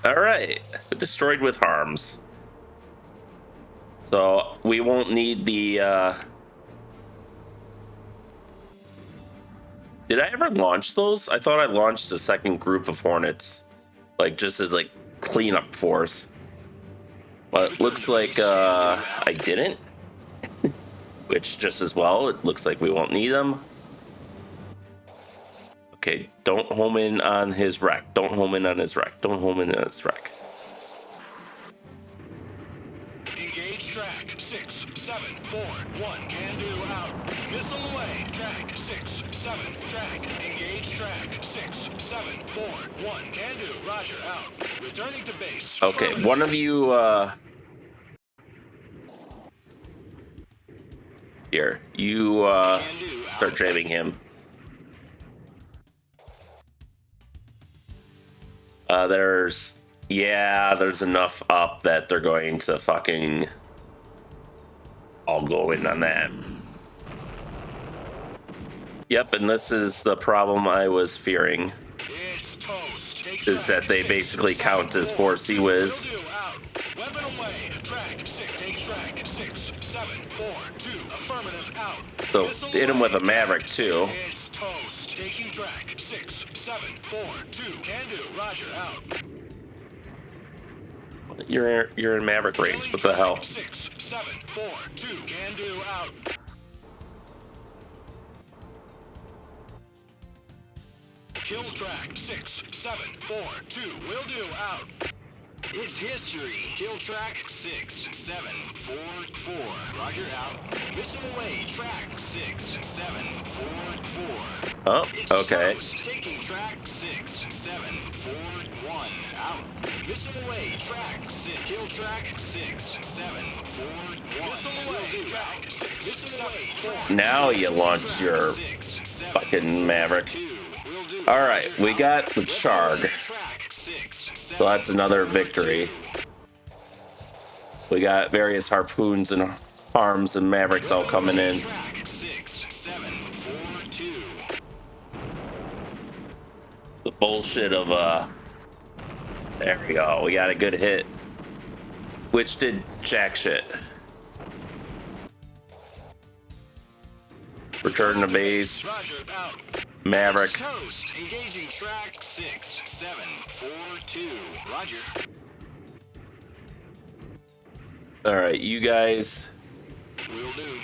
All right, destroyed with harms. So we won't need the. Did I ever launch those? I thought I launched a second group of Hornets, like just as like cleanup force. But looks like I didn't. Which just as well, it looks like we won't need them. Okay, don't home in on his wreck. Don't home in on his wreck. Don't home in on his wreck. Engage track 6741. Can do, out. Missile away. Track 67. Track. Engage track 6741. Can do. Roger, out. Returning to base. Okay, one of you here. You start jamming him. There's enough up that they're going to fucking all go in on that. Yep, and this is the problem I was fearing. It's toast. Take Is that they basically count as 4 CWIS. Will do, out. Weapon away. Track 6. Take track 6742. Affirmative, out. So Missile hit him with a away. Maverick too. It's toast. Taking track 6742. Can do. Roger, out. You're in Maverick range. What the hell? 6742. Can do, out. Kill track 6742. Will do, out. It's history. Kill track 6744. Roger, out. Missile away. Track 6744. Oh, It's okay. toast. Taking track 6741. Out. Missile away. Track 6. Kill track 6741. Missile away. Track Missile away. 6741. Now you launch your fucking Maverick. All right, we got the Charg. So that's another victory. We got various harpoons and arms and Mavericks all coming in. The bullshit of there we go. We got a good hit. Which did jack shit. Return to base. Maverick. Toast. Engaging track 6742. Roger. All right, you guys. Will do.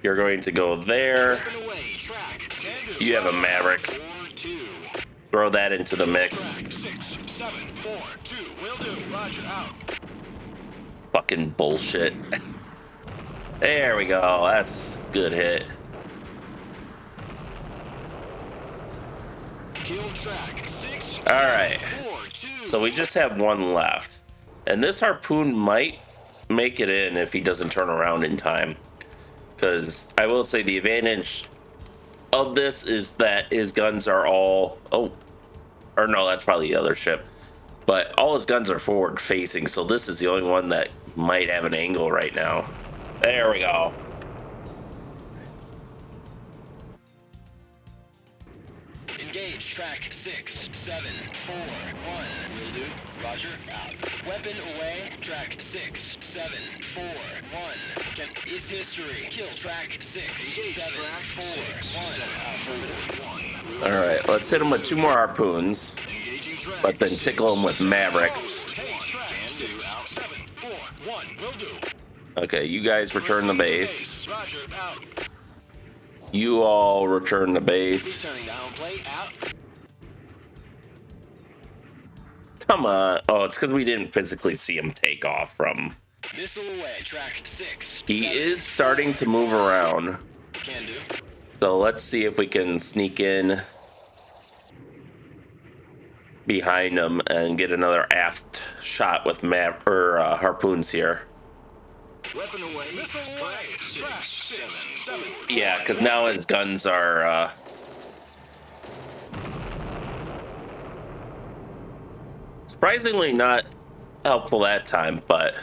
You're going to go there. Weapon away. Track. You have a Maverick. 42. Throw that into the mix. 6742. Will do. Roger, out. Fucking bullshit. There we go. That's good hit. Kill track 6. All right. So we just have one left. And this harpoon might make it in if he doesn't turn around in time. Because I will say the advantage of this is that his guns are all... Oh. Or no, that's probably the other ship. But all his guns are forward facing, so this is the only one that might have an angle right now. There we go. Engage track 6, 7, 4, 1. Will do. Roger. Out. Weapon away. Track 6, 7, 4, 1. It's history. Kill track 6, 7, 4, 1. All right, let's hit him with 2 more harpoons, but then tickle him with Mavericks. Okay, you guys return the base. You all return the base. Come on. Oh, it's because we didn't physically see him take off from... He is starting to move around. So let's see if we can sneak in behind him and get another aft shot with harpoons here. Weapon away. Track 6, 7. Yeah, because now his guns are surprisingly not helpful that time, but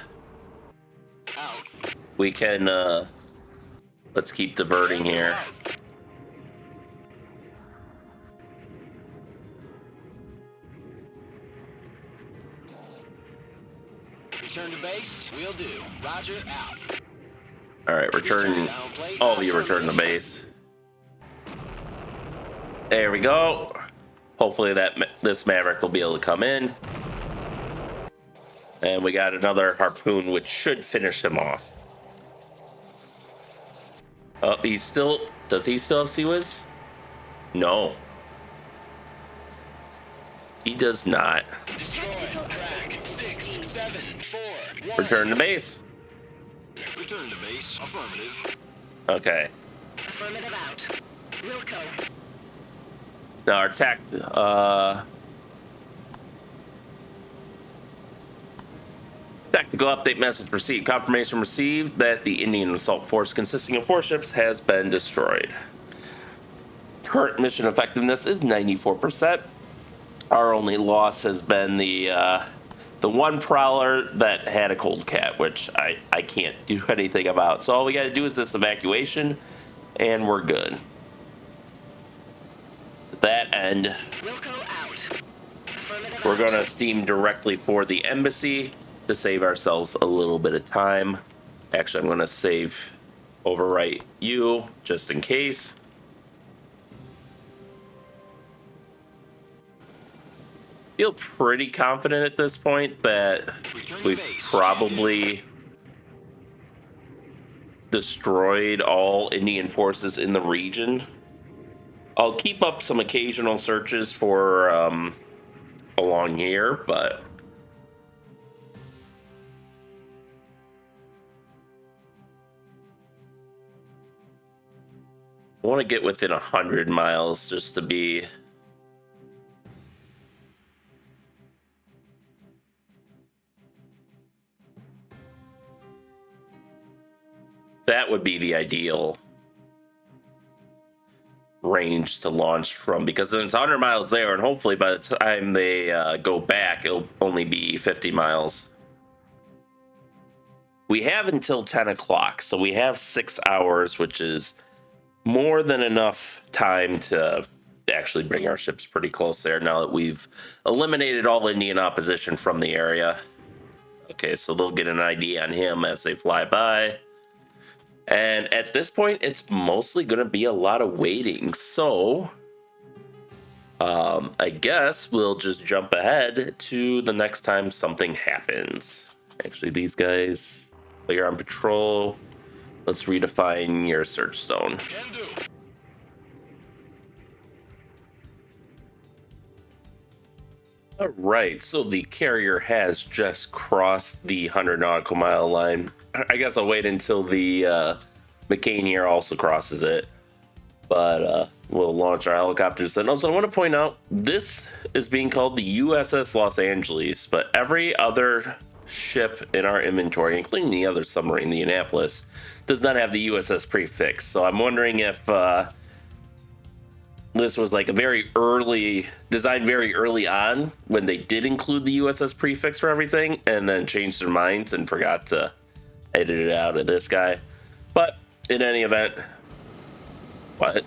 we can let's keep diverting here. Return to base. Will do. Roger. Out. All right, return. All of you return to base. There we go. Hopefully this Maverick will be able to come in. And we got another harpoon, which should finish him off. Oh, he's still... Does he still have Sea-Wiz? No. He does not. Return to base. Return to base. Affirmative. Okay. Affirmative out. Wilco. Now our tactical update message received. Confirmation received that the Indian assault force consisting of 4 ships has been destroyed. Current mission effectiveness is 94%. Our only loss has been the one prowler that had a cold cat, which I can't do anything about. So all we got to do is this evacuation, and we're good. To that end, we're going to steam directly for the embassy to save ourselves a little bit of time. Actually, I'm going to overwrite you just in case. Feel pretty confident at this point that we've probably destroyed all Indian forces in the region. I'll keep up some occasional searches for along here, but I want to get within 100 miles just to be... That would be the ideal range to launch from, because then it's 100 miles there, and hopefully by the time they go back, it'll only be 50 miles. We have until 10 o'clock, so we have 6 hours, which is more than enough time to actually bring our ships pretty close there now that we've eliminated all Indian opposition from the area. Okay, so they'll get an idea on him as they fly by. And at this point, it's mostly going to be a lot of waiting. So, I guess we'll just jump ahead to the next time something happens. Actually, these guys, you're on patrol. Let's redefine your search zone. All right, so the carrier has just crossed the 100 nautical mile line. I guess I'll wait until the McCain here also crosses it. But we'll launch our helicopters then. Also, I want to point out, this is being called the USS Los Angeles, but every other ship in our inventory, including the other submarine, the Annapolis, does not have the USS prefix. So I'm wondering if this was like a very early, designed very early on when they did include the USS prefix for everything, and then changed their minds and forgot to edit it out of this guy. But in any event, what?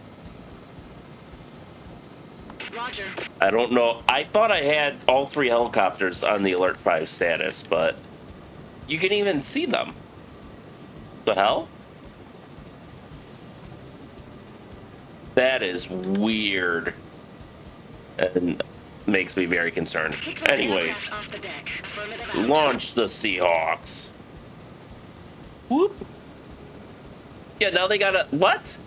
Roger. I don't know. I thought I had all 3 helicopters on the Alert 5 status, but you can even see them. The hell? That is weird. And makes me very concerned. Anyways, Off the deck. Affirmative out. launch the Seahawks. Whoop. Yeah, now they got a... What?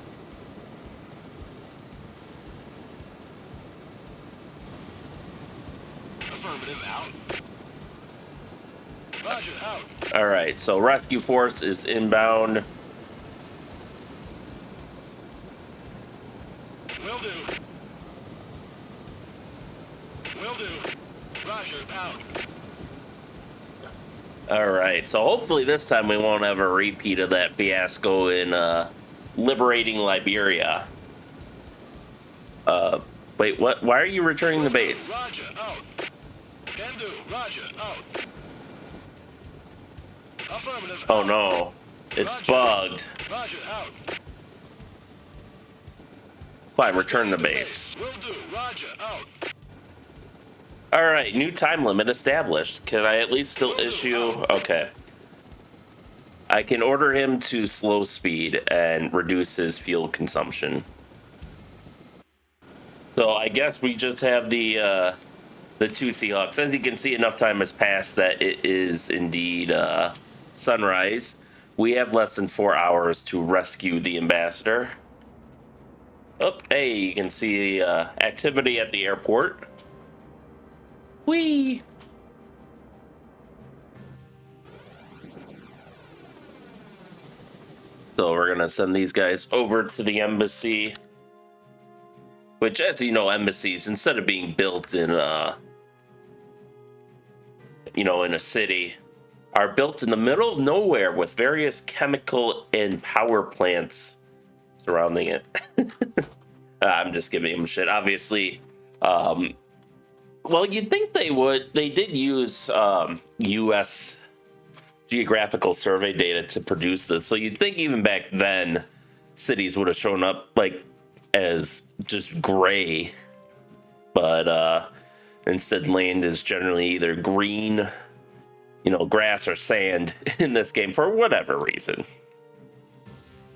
Affirmative out. Roger, out. All right, so rescue force is inbound. Will do. Will do. Roger, out. All right, so hopefully this time we won't have a repeat of that fiasco in liberating Liberia. Wait, what? Why are you returning to base? Roger, out. Can do. Roger, out. Affirmative. Oh out. no, it's Roger. bugged. Roger, out. Fine, return to base. Will do. Roger, out. All right, new time limit established. Can I at least still issue? Okay. I can order him to slow speed and reduce his fuel consumption. So I guess we just have the 2 Seahawks. As you can see, enough time has passed that it is indeed sunrise. We have less than 4 hours to rescue the ambassador. Oh, hey, you can see the activity at the airport. Whee! So we're gonna send these guys over to the embassy. Which, as you know, embassies, instead of being built in in a city, are built in the middle of nowhere with various chemical and power plants surrounding it. I'm just giving them shit. Obviously, well, you'd think they would. They did use U.S. geographical survey data to produce this, so you'd think even back then, cities would have shown up like as just gray, but instead land is generally either green, grass or sand in this game for whatever reason.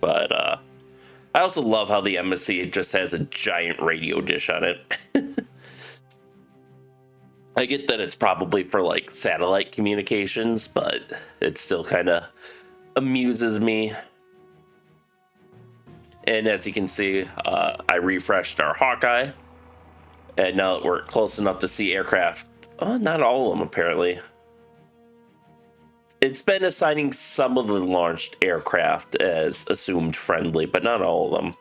But I also love how the embassy just has a giant radio dish on it. I get that it's probably for like satellite communications, but it still kind of amuses me. And as you can see, I refreshed our Hawkeye, and now that we're close enough to see aircraft, not all of them apparently. It's been assigning some of the launched aircraft as assumed friendly, but not all of them.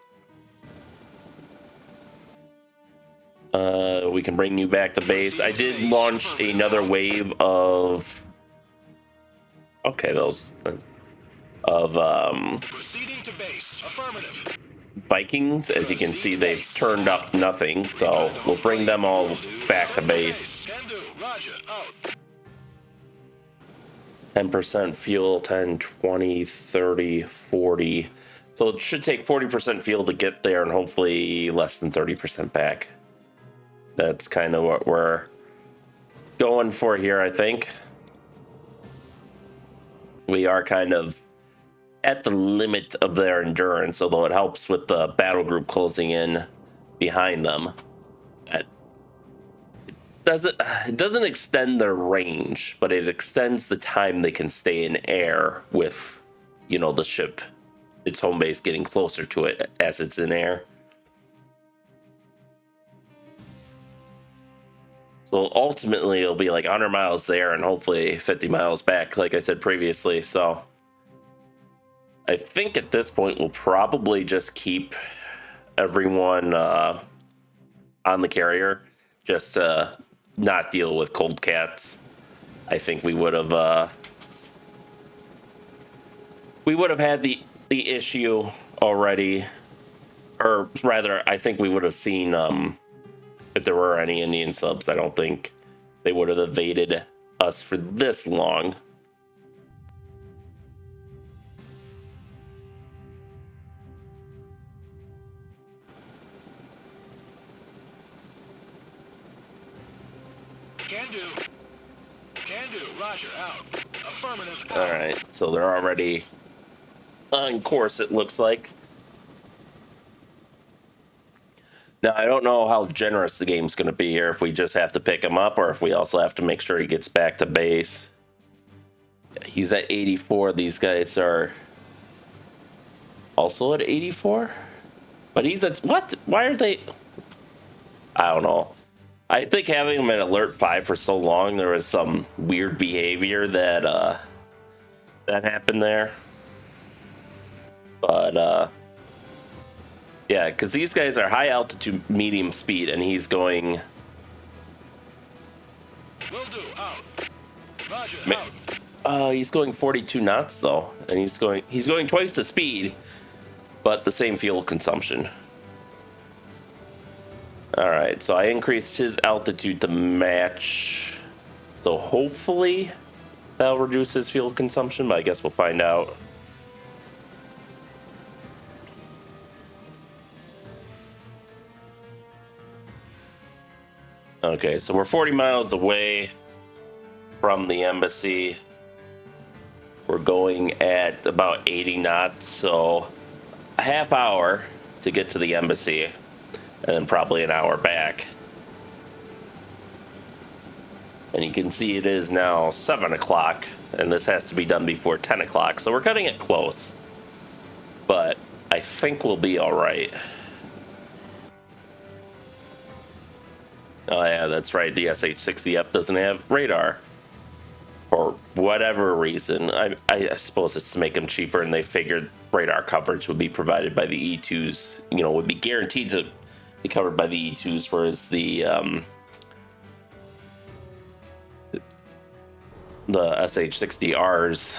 We can bring you back to base. I did launch another wave of... Okay, those... Of, Proceeding to base. Affirmative. Vikings. As you can see, they've turned up nothing, so we'll bring them all back to base. Can do. Roger, out. 10% fuel, 10, 20, 30, 40. So it should take 40% fuel to get there and hopefully less than 30% back. That's kind of what we're going for here, I think. We are kind of at the limit of their endurance, although it helps with the battle group closing in behind them. It doesn't extend their range, but it extends the time they can stay in air with, the ship, its home base, getting closer to it as it's in air. So ultimately, it'll be like 100 miles there and hopefully 50 miles back, like I said previously. So I think at this point, we'll probably just keep everyone on the carrier, just to not deal with cold cats. I think we would have had the issue already Or rather, I think we would have seen if there were any Indian subs. I don't think they would have evaded us for this long. Can do. Can do. Roger, out. Affirmative. All right, so they're already on course, it looks like. Now, I don't know how generous the game's going to be here, if we just have to pick him up or if we also have to make sure he gets back to base. He's at 84. These guys are also at 84? But he's at... What? Why are they... I don't know. I think having him at Alert 5 for so long, there was some weird behavior that happened there. But, yeah, because these guys are high altitude, medium speed, and he's going... Will do, out. Roger, out. He's going 42 knots, though. And he's going twice the speed, but the same fuel consumption. Alright, so I increased his altitude to match. So hopefully that'll reduce his fuel consumption, but I guess we'll find out. Okay, so we're 40 miles away from the embassy. We're going at about 80 knots, so a half hour to get to the embassy, and then probably an hour back. And you can see it is now 7 o'clock, and this has to be done before 10 o'clock, so we're cutting it close. But I think we'll be all right. Oh yeah, that's right, the SH-60F doesn't have radar. For whatever reason. I suppose it's to make them cheaper, and they figured radar coverage would be provided by the E2s, you know, would be guaranteed to be covered by the E2s, whereas the SH-60Rs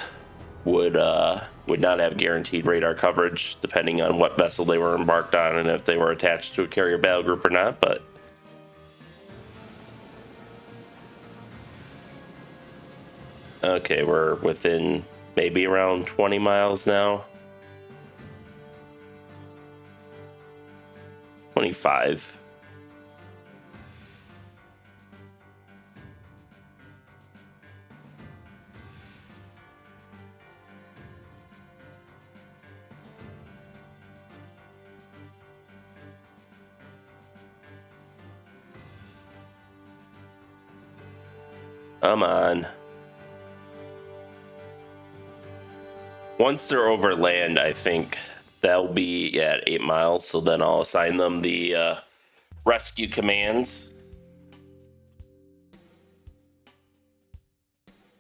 would not have guaranteed radar coverage, depending on what vessel they were embarked on and if they were attached to a carrier battle group or not. But okay, we're within maybe around 20 miles now. 25. Come on. Once they're over land, I think they'll be at 8 miles, so then I'll assign them the rescue commands.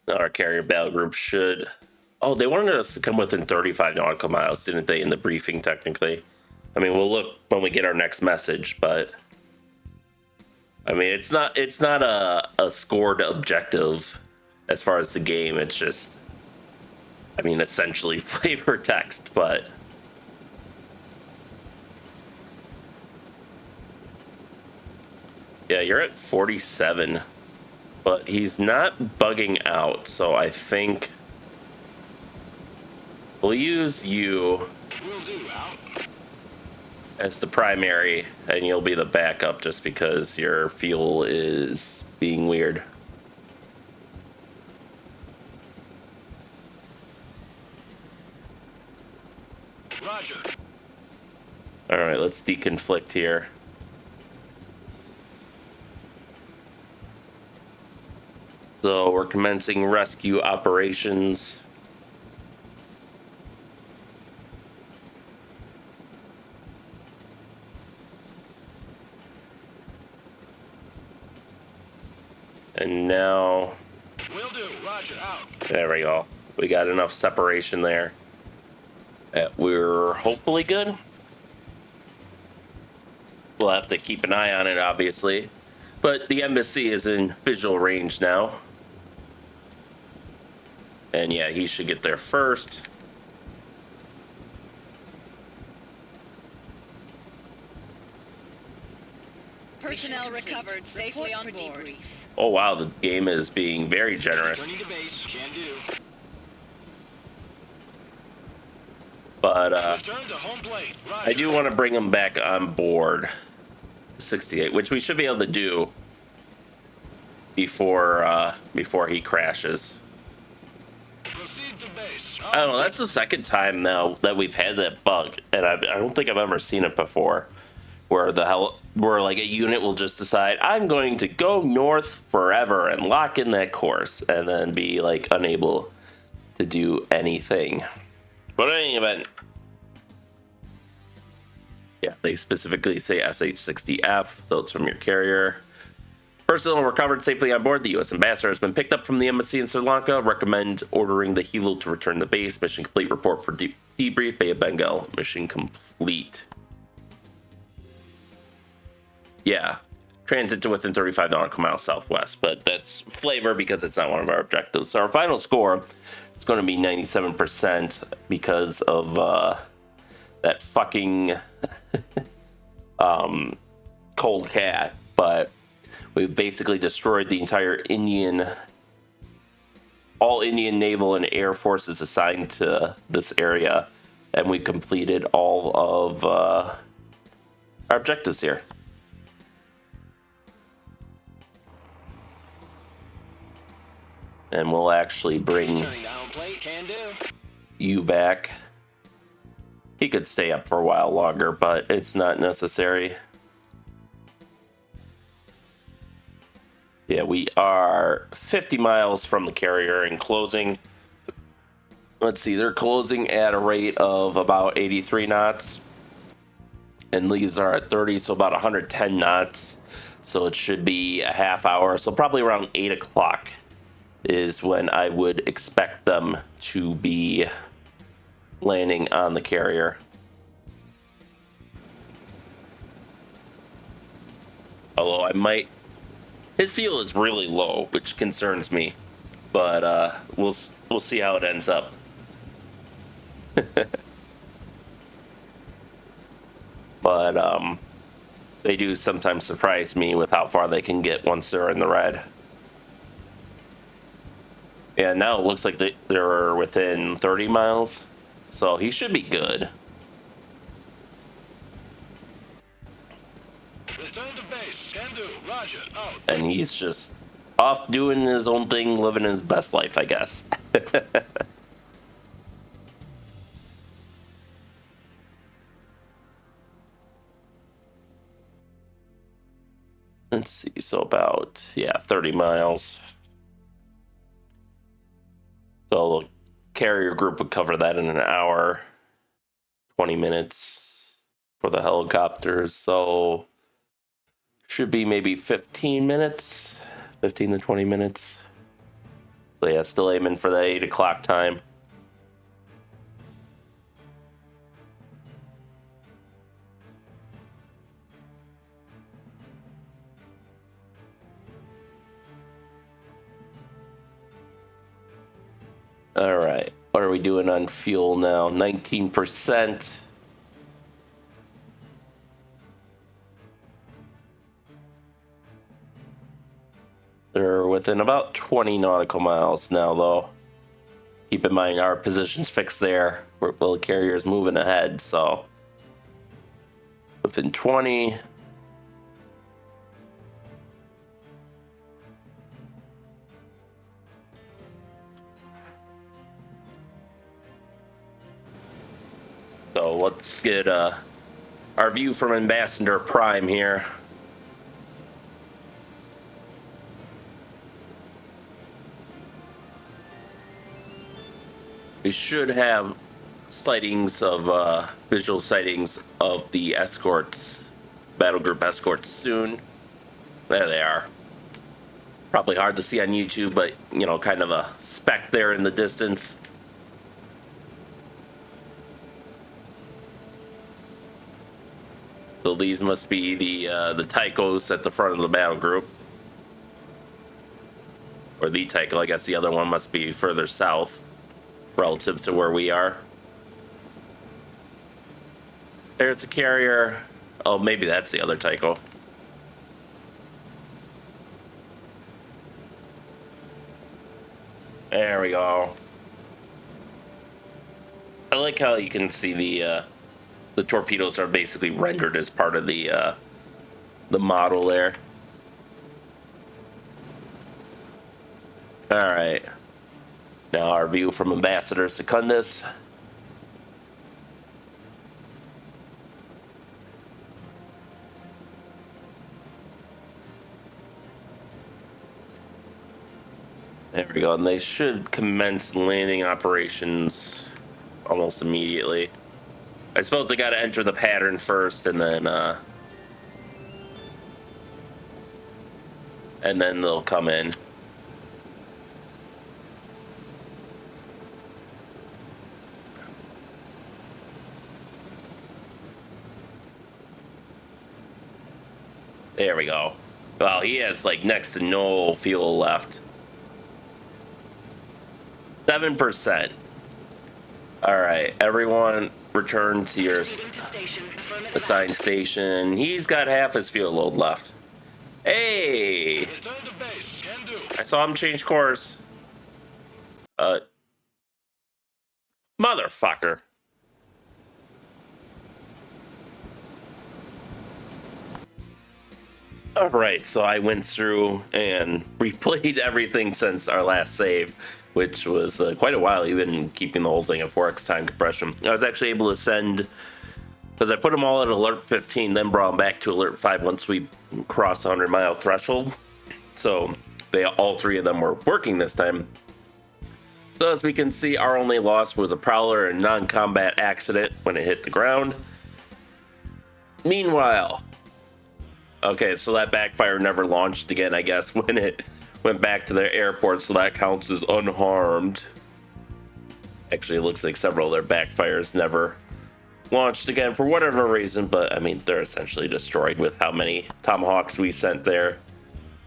Our carrier battle group should... Oh, they wanted us to come within 35 nautical miles, didn't they, in the briefing, technically? I mean, we'll look when we get our next message, but... I mean, it's not a scored objective as far as the game, it's just... I mean, essentially flavor text, but... Yeah, you're at 47, but he's not bugging out, so I think we'll use you as the primary, and you'll be the backup just because your fuel is being weird. Roger. All right, let's deconflict here. So we're commencing rescue operations. And now... Will do. Roger, out. There we go. We got enough separation there. We're hopefully good. We'll have to keep an eye on it, obviously. But the embassy is in visual range now. And yeah, he should get there first. personnel recovered safely on board. Oh wow, the game is being very generous. Returning to base. Can do. But Return to home plate. Roger. I do want to bring him back on board 68, which we should be able to do before he crashes. Proceed to base. I don't know, that's the second time now that we've had that bug, and I don't think I've ever seen it before, where like a unit will just decide, I'm going to go north forever and lock in that course, and then be like unable to do anything. But in any event, yeah, they specifically say SH-60F, so it's from your carrier. Personnel recovered safely on board. The U.S. ambassador has been picked up from the embassy in Sri Lanka. Recommend ordering the helo to return to base. Mission complete. Report for debrief. Bay of Bengal. Mission complete. Yeah. Transit to within 35 nautical miles southwest, but that's flavor because it's not one of our objectives. So our final score is going to be 97% because of that fucking cold cat, but we've basically destroyed the entire all Indian naval and air forces assigned to this area, and we completed all of our objectives here. And we'll actually bring Turning to home plate. Can do. you back. He could stay up for a while longer, but it's not necessary. Yeah, we are 50 miles from the carrier and closing. Let's see, they're closing at a rate of about 83 knots. And these are at 30, so about 110 knots. So it should be a half hour. So probably around 8 o'clock is when I would expect them to be landing on the carrier. Although I might... His fuel is really low, which concerns me. But we'll see how it ends up. But they do sometimes surprise me with how far they can get once they're in the red. Yeah, now it looks like they're within 30 miles. So he should be good. Return to base. Can do. Roger. Out. And he's just off doing his own thing, living his best life, I guess. Let's see, so about, 30 miles. So the carrier group would cover that in an hour, 20 minutes for the helicopters. So should be maybe 15 minutes, 15 to 20 minutes. So yeah, still aiming for the 8 o'clock time. All right, what are we doing on fuel now? 19%. They're within about 20 nautical miles now, though. Keep in mind our position's fixed there. Well, the carrier's moving ahead, so within 20. So let's get our view from Ambassador Prime here. We should have sightings of visual sightings of the escorts, battle group escorts soon. There they are. Probably hard to see on YouTube, but kind of a speck there in the distance. So these must be the Tychos at the front of the battle group. Or the Tycho, I guess the other one must be further south relative to where we are. There's a carrier. Oh, maybe that's the other Tycho. There we go. I like how you can see the torpedoes are basically rendered as part of the model there. All right. Now our view from Ambassador Secundus. There we go, and they should commence landing operations almost immediately. I suppose they got to enter the pattern first, and then they'll come in. There we go. Well, he has like next to no fuel left. 7%. All right, everyone return to your assigned station. He's got half his fuel load left. Hey! I saw him change course. Motherfucker. All right, so I went through and replayed everything since our last save, which was quite a while, even keeping the whole thing at 4x time compression. I was actually able to send, because I put them all at alert 15, then brought them back to alert 5 once we crossed the 100-mile threshold. So all three of them were working this time. So as we can see, our only loss was a Prowler and non-combat accident when it hit the ground. Meanwhile, okay, so that backfire never launched again, I guess, when it went back to their airport, so that counts as unharmed. Actually, it looks like several of their backfires never launched again for whatever reason, but I mean, they're essentially destroyed with how many Tomahawks we sent there.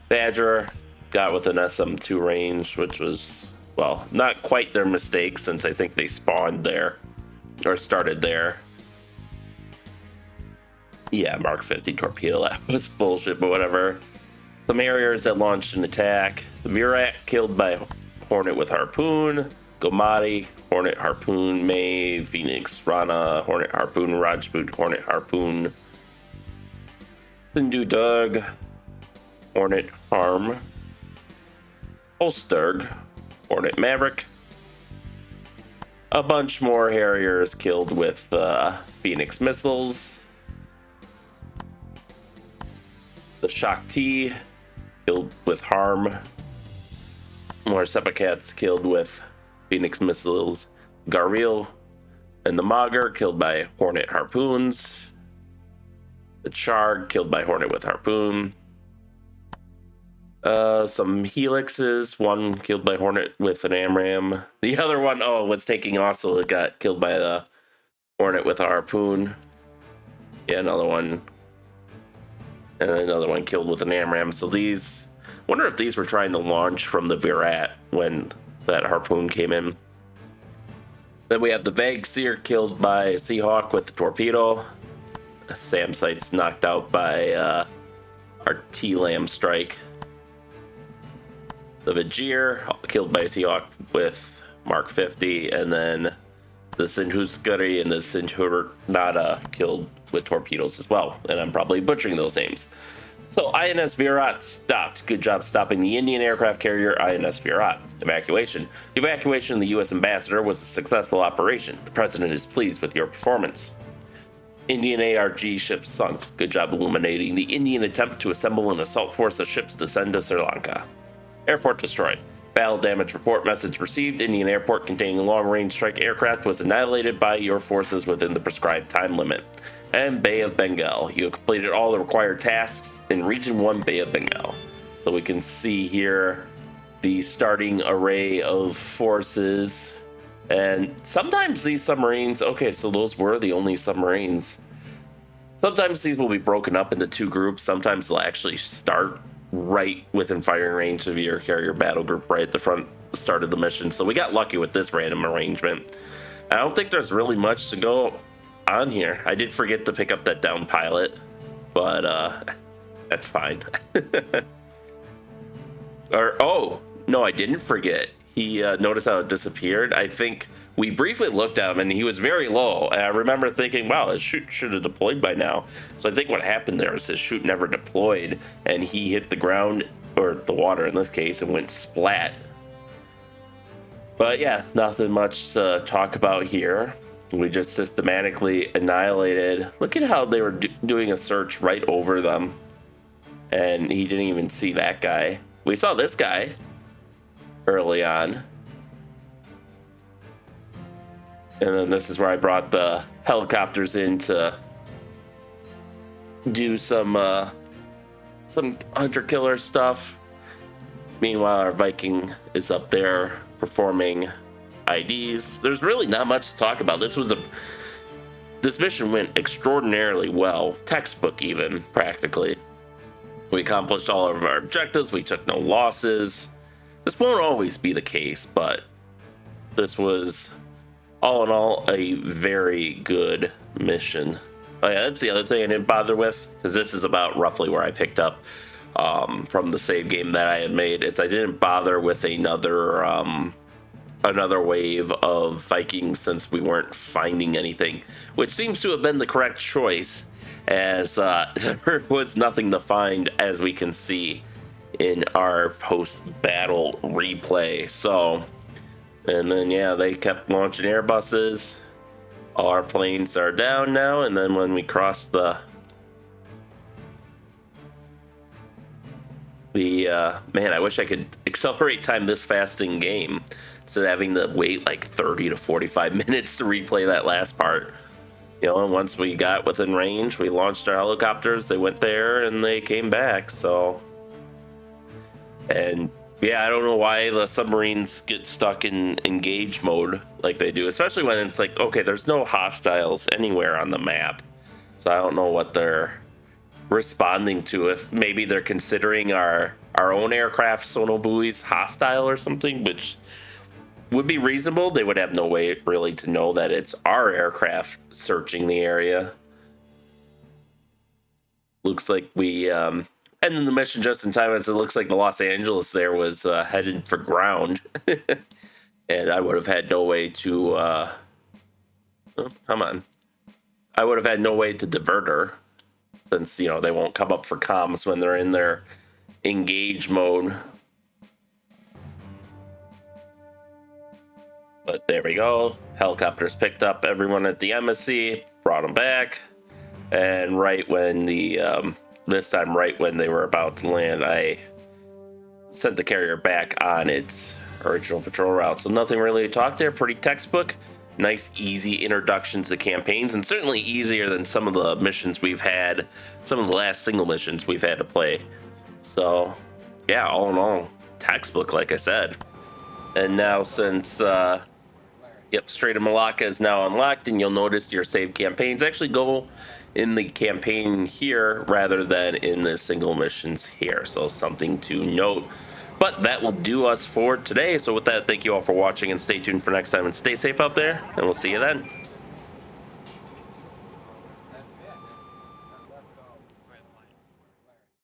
Badger got with an SM2 range, which was, well, not quite their mistake since I think they spawned there, or started there. Yeah, Mark 50 torpedo, that was bullshit, but whatever. Some Harriers that launched an attack. Virat killed by Hornet with Harpoon. Gomati, Hornet Harpoon. May, Phoenix, Rana, Hornet Harpoon. Rajput, Hornet Harpoon. Sindhu Doug, Hornet Harm. Holsterg, Hornet Maverick. A bunch more Harriers killed with Phoenix missiles. The Shakti killed with Harm. More Sepacats killed with Phoenix missiles. Garville and the Magar killed by Hornet harpoons. The Charg killed by Hornet with Harpoon. Some Helixes, one killed by Hornet with an AMRAAM. The other one, was taking also got killed by the Hornet with a Harpoon. Yeah, another one. And another one killed with an AMRAAM. So these, wonder if these were trying to launch from the Virat when that Harpoon came in. Then we have the Vagseer killed by Seahawk with the torpedo. Sam Sight's knocked out by our T-Lam strike. The Vajir killed by Seahawk with Mark 50, and then the Sinhuskari and the Sinhurnada killed with torpedoes as well. And I'm probably butchering those names. So INS Virat stopped. Good job stopping the Indian aircraft carrier INS Virat. Evacuation. The evacuation of the U.S. ambassador was a successful operation. The president is pleased with your performance. Indian ARG ships sunk. Good job illuminating the Indian attempt to assemble an assault force of ships to send to Sri Lanka. Airport destroyed. Battle damage report message received. Indian airport containing long-range strike aircraft was annihilated by your forces within the prescribed time limit. And Bay of Bengal. You have completed all the required tasks in Region 1 Bay of Bengal. So we can see here the starting array of forces. And sometimes these submarines, okay, so those were the only submarines. Sometimes these will be broken up into two groups. Sometimes they'll actually start right within firing range of your carrier battle group right at the front start of the mission. So we got lucky with this random arrangement. I don't think there's really much to go on here. I did forget to pick up that down pilot, but that's fine. No, I didn't forget. he noticed how it disappeared. I think we briefly looked at him, and he was very low. And I remember thinking, wow, his chute should have deployed by now. So I think what happened there is his chute never deployed, and he hit the ground, or the water in this case, and went splat. But yeah, nothing much to talk about here. We just systematically annihilated. Look at how they were doing a search right over them. And he didn't even see that guy. We saw this guy early on. And then this is where I brought the helicopters in to do some hunter-killer stuff. Meanwhile, our Viking is up there performing IDs. There's really not much to talk about. This mission went extraordinarily well. Textbook even, practically. We accomplished all of our objectives. We took no losses. This won't always be the case, but this was, all in all, a very good mission. Oh yeah, that's the other thing I didn't bother with, because this is about roughly where I picked up from the save game that I had made, is I didn't bother with another wave of Vikings since we weren't finding anything, which seems to have been the correct choice, as there was nothing to find, as we can see in our post-battle replay. So, and then yeah, they kept launching Airbuses. All our planes are down now, and then when we cross the man, I wish I could accelerate time this fast in game instead of having to wait like 30 to 45 minutes to replay that last part. You know, and once we got within range, we launched our helicopters. They went there and they came back. So, and yeah, I don't know why the submarines get stuck in engage mode like they do, especially when it's like, okay, there's no hostiles anywhere on the map. So I don't know what they're responding to. If maybe they're considering our own aircraft sonobuoys hostile or something, which would be reasonable. They would have no way really to know that it's our aircraft searching the area. Looks like we ended the mission just in time, as it looks like the Los Angeles there was headed for ground. And I would have had no way to oh, come on. I would have had no way to divert her, since, you know, they won't come up for comms when they're in their engage mode. But there we go. Helicopters picked up everyone at the embassy, brought them back, and right when the this time, right when they were about to land, I sent the carrier back on its original patrol route. So nothing really to talk there. Pretty textbook. Nice, easy introduction to the campaigns, and certainly easier than some of the missions we've had, some of the last single missions we've had to play. So, yeah, all in all, textbook, like I said. And now since, Strait of Malacca is now unlocked, and you'll notice your saved campaigns actually go in the campaign here rather than in the single missions here. So something to note. But that will do us for today. So with that, thank you all for watching, and stay tuned for next time, and stay safe out there, and we'll see you then.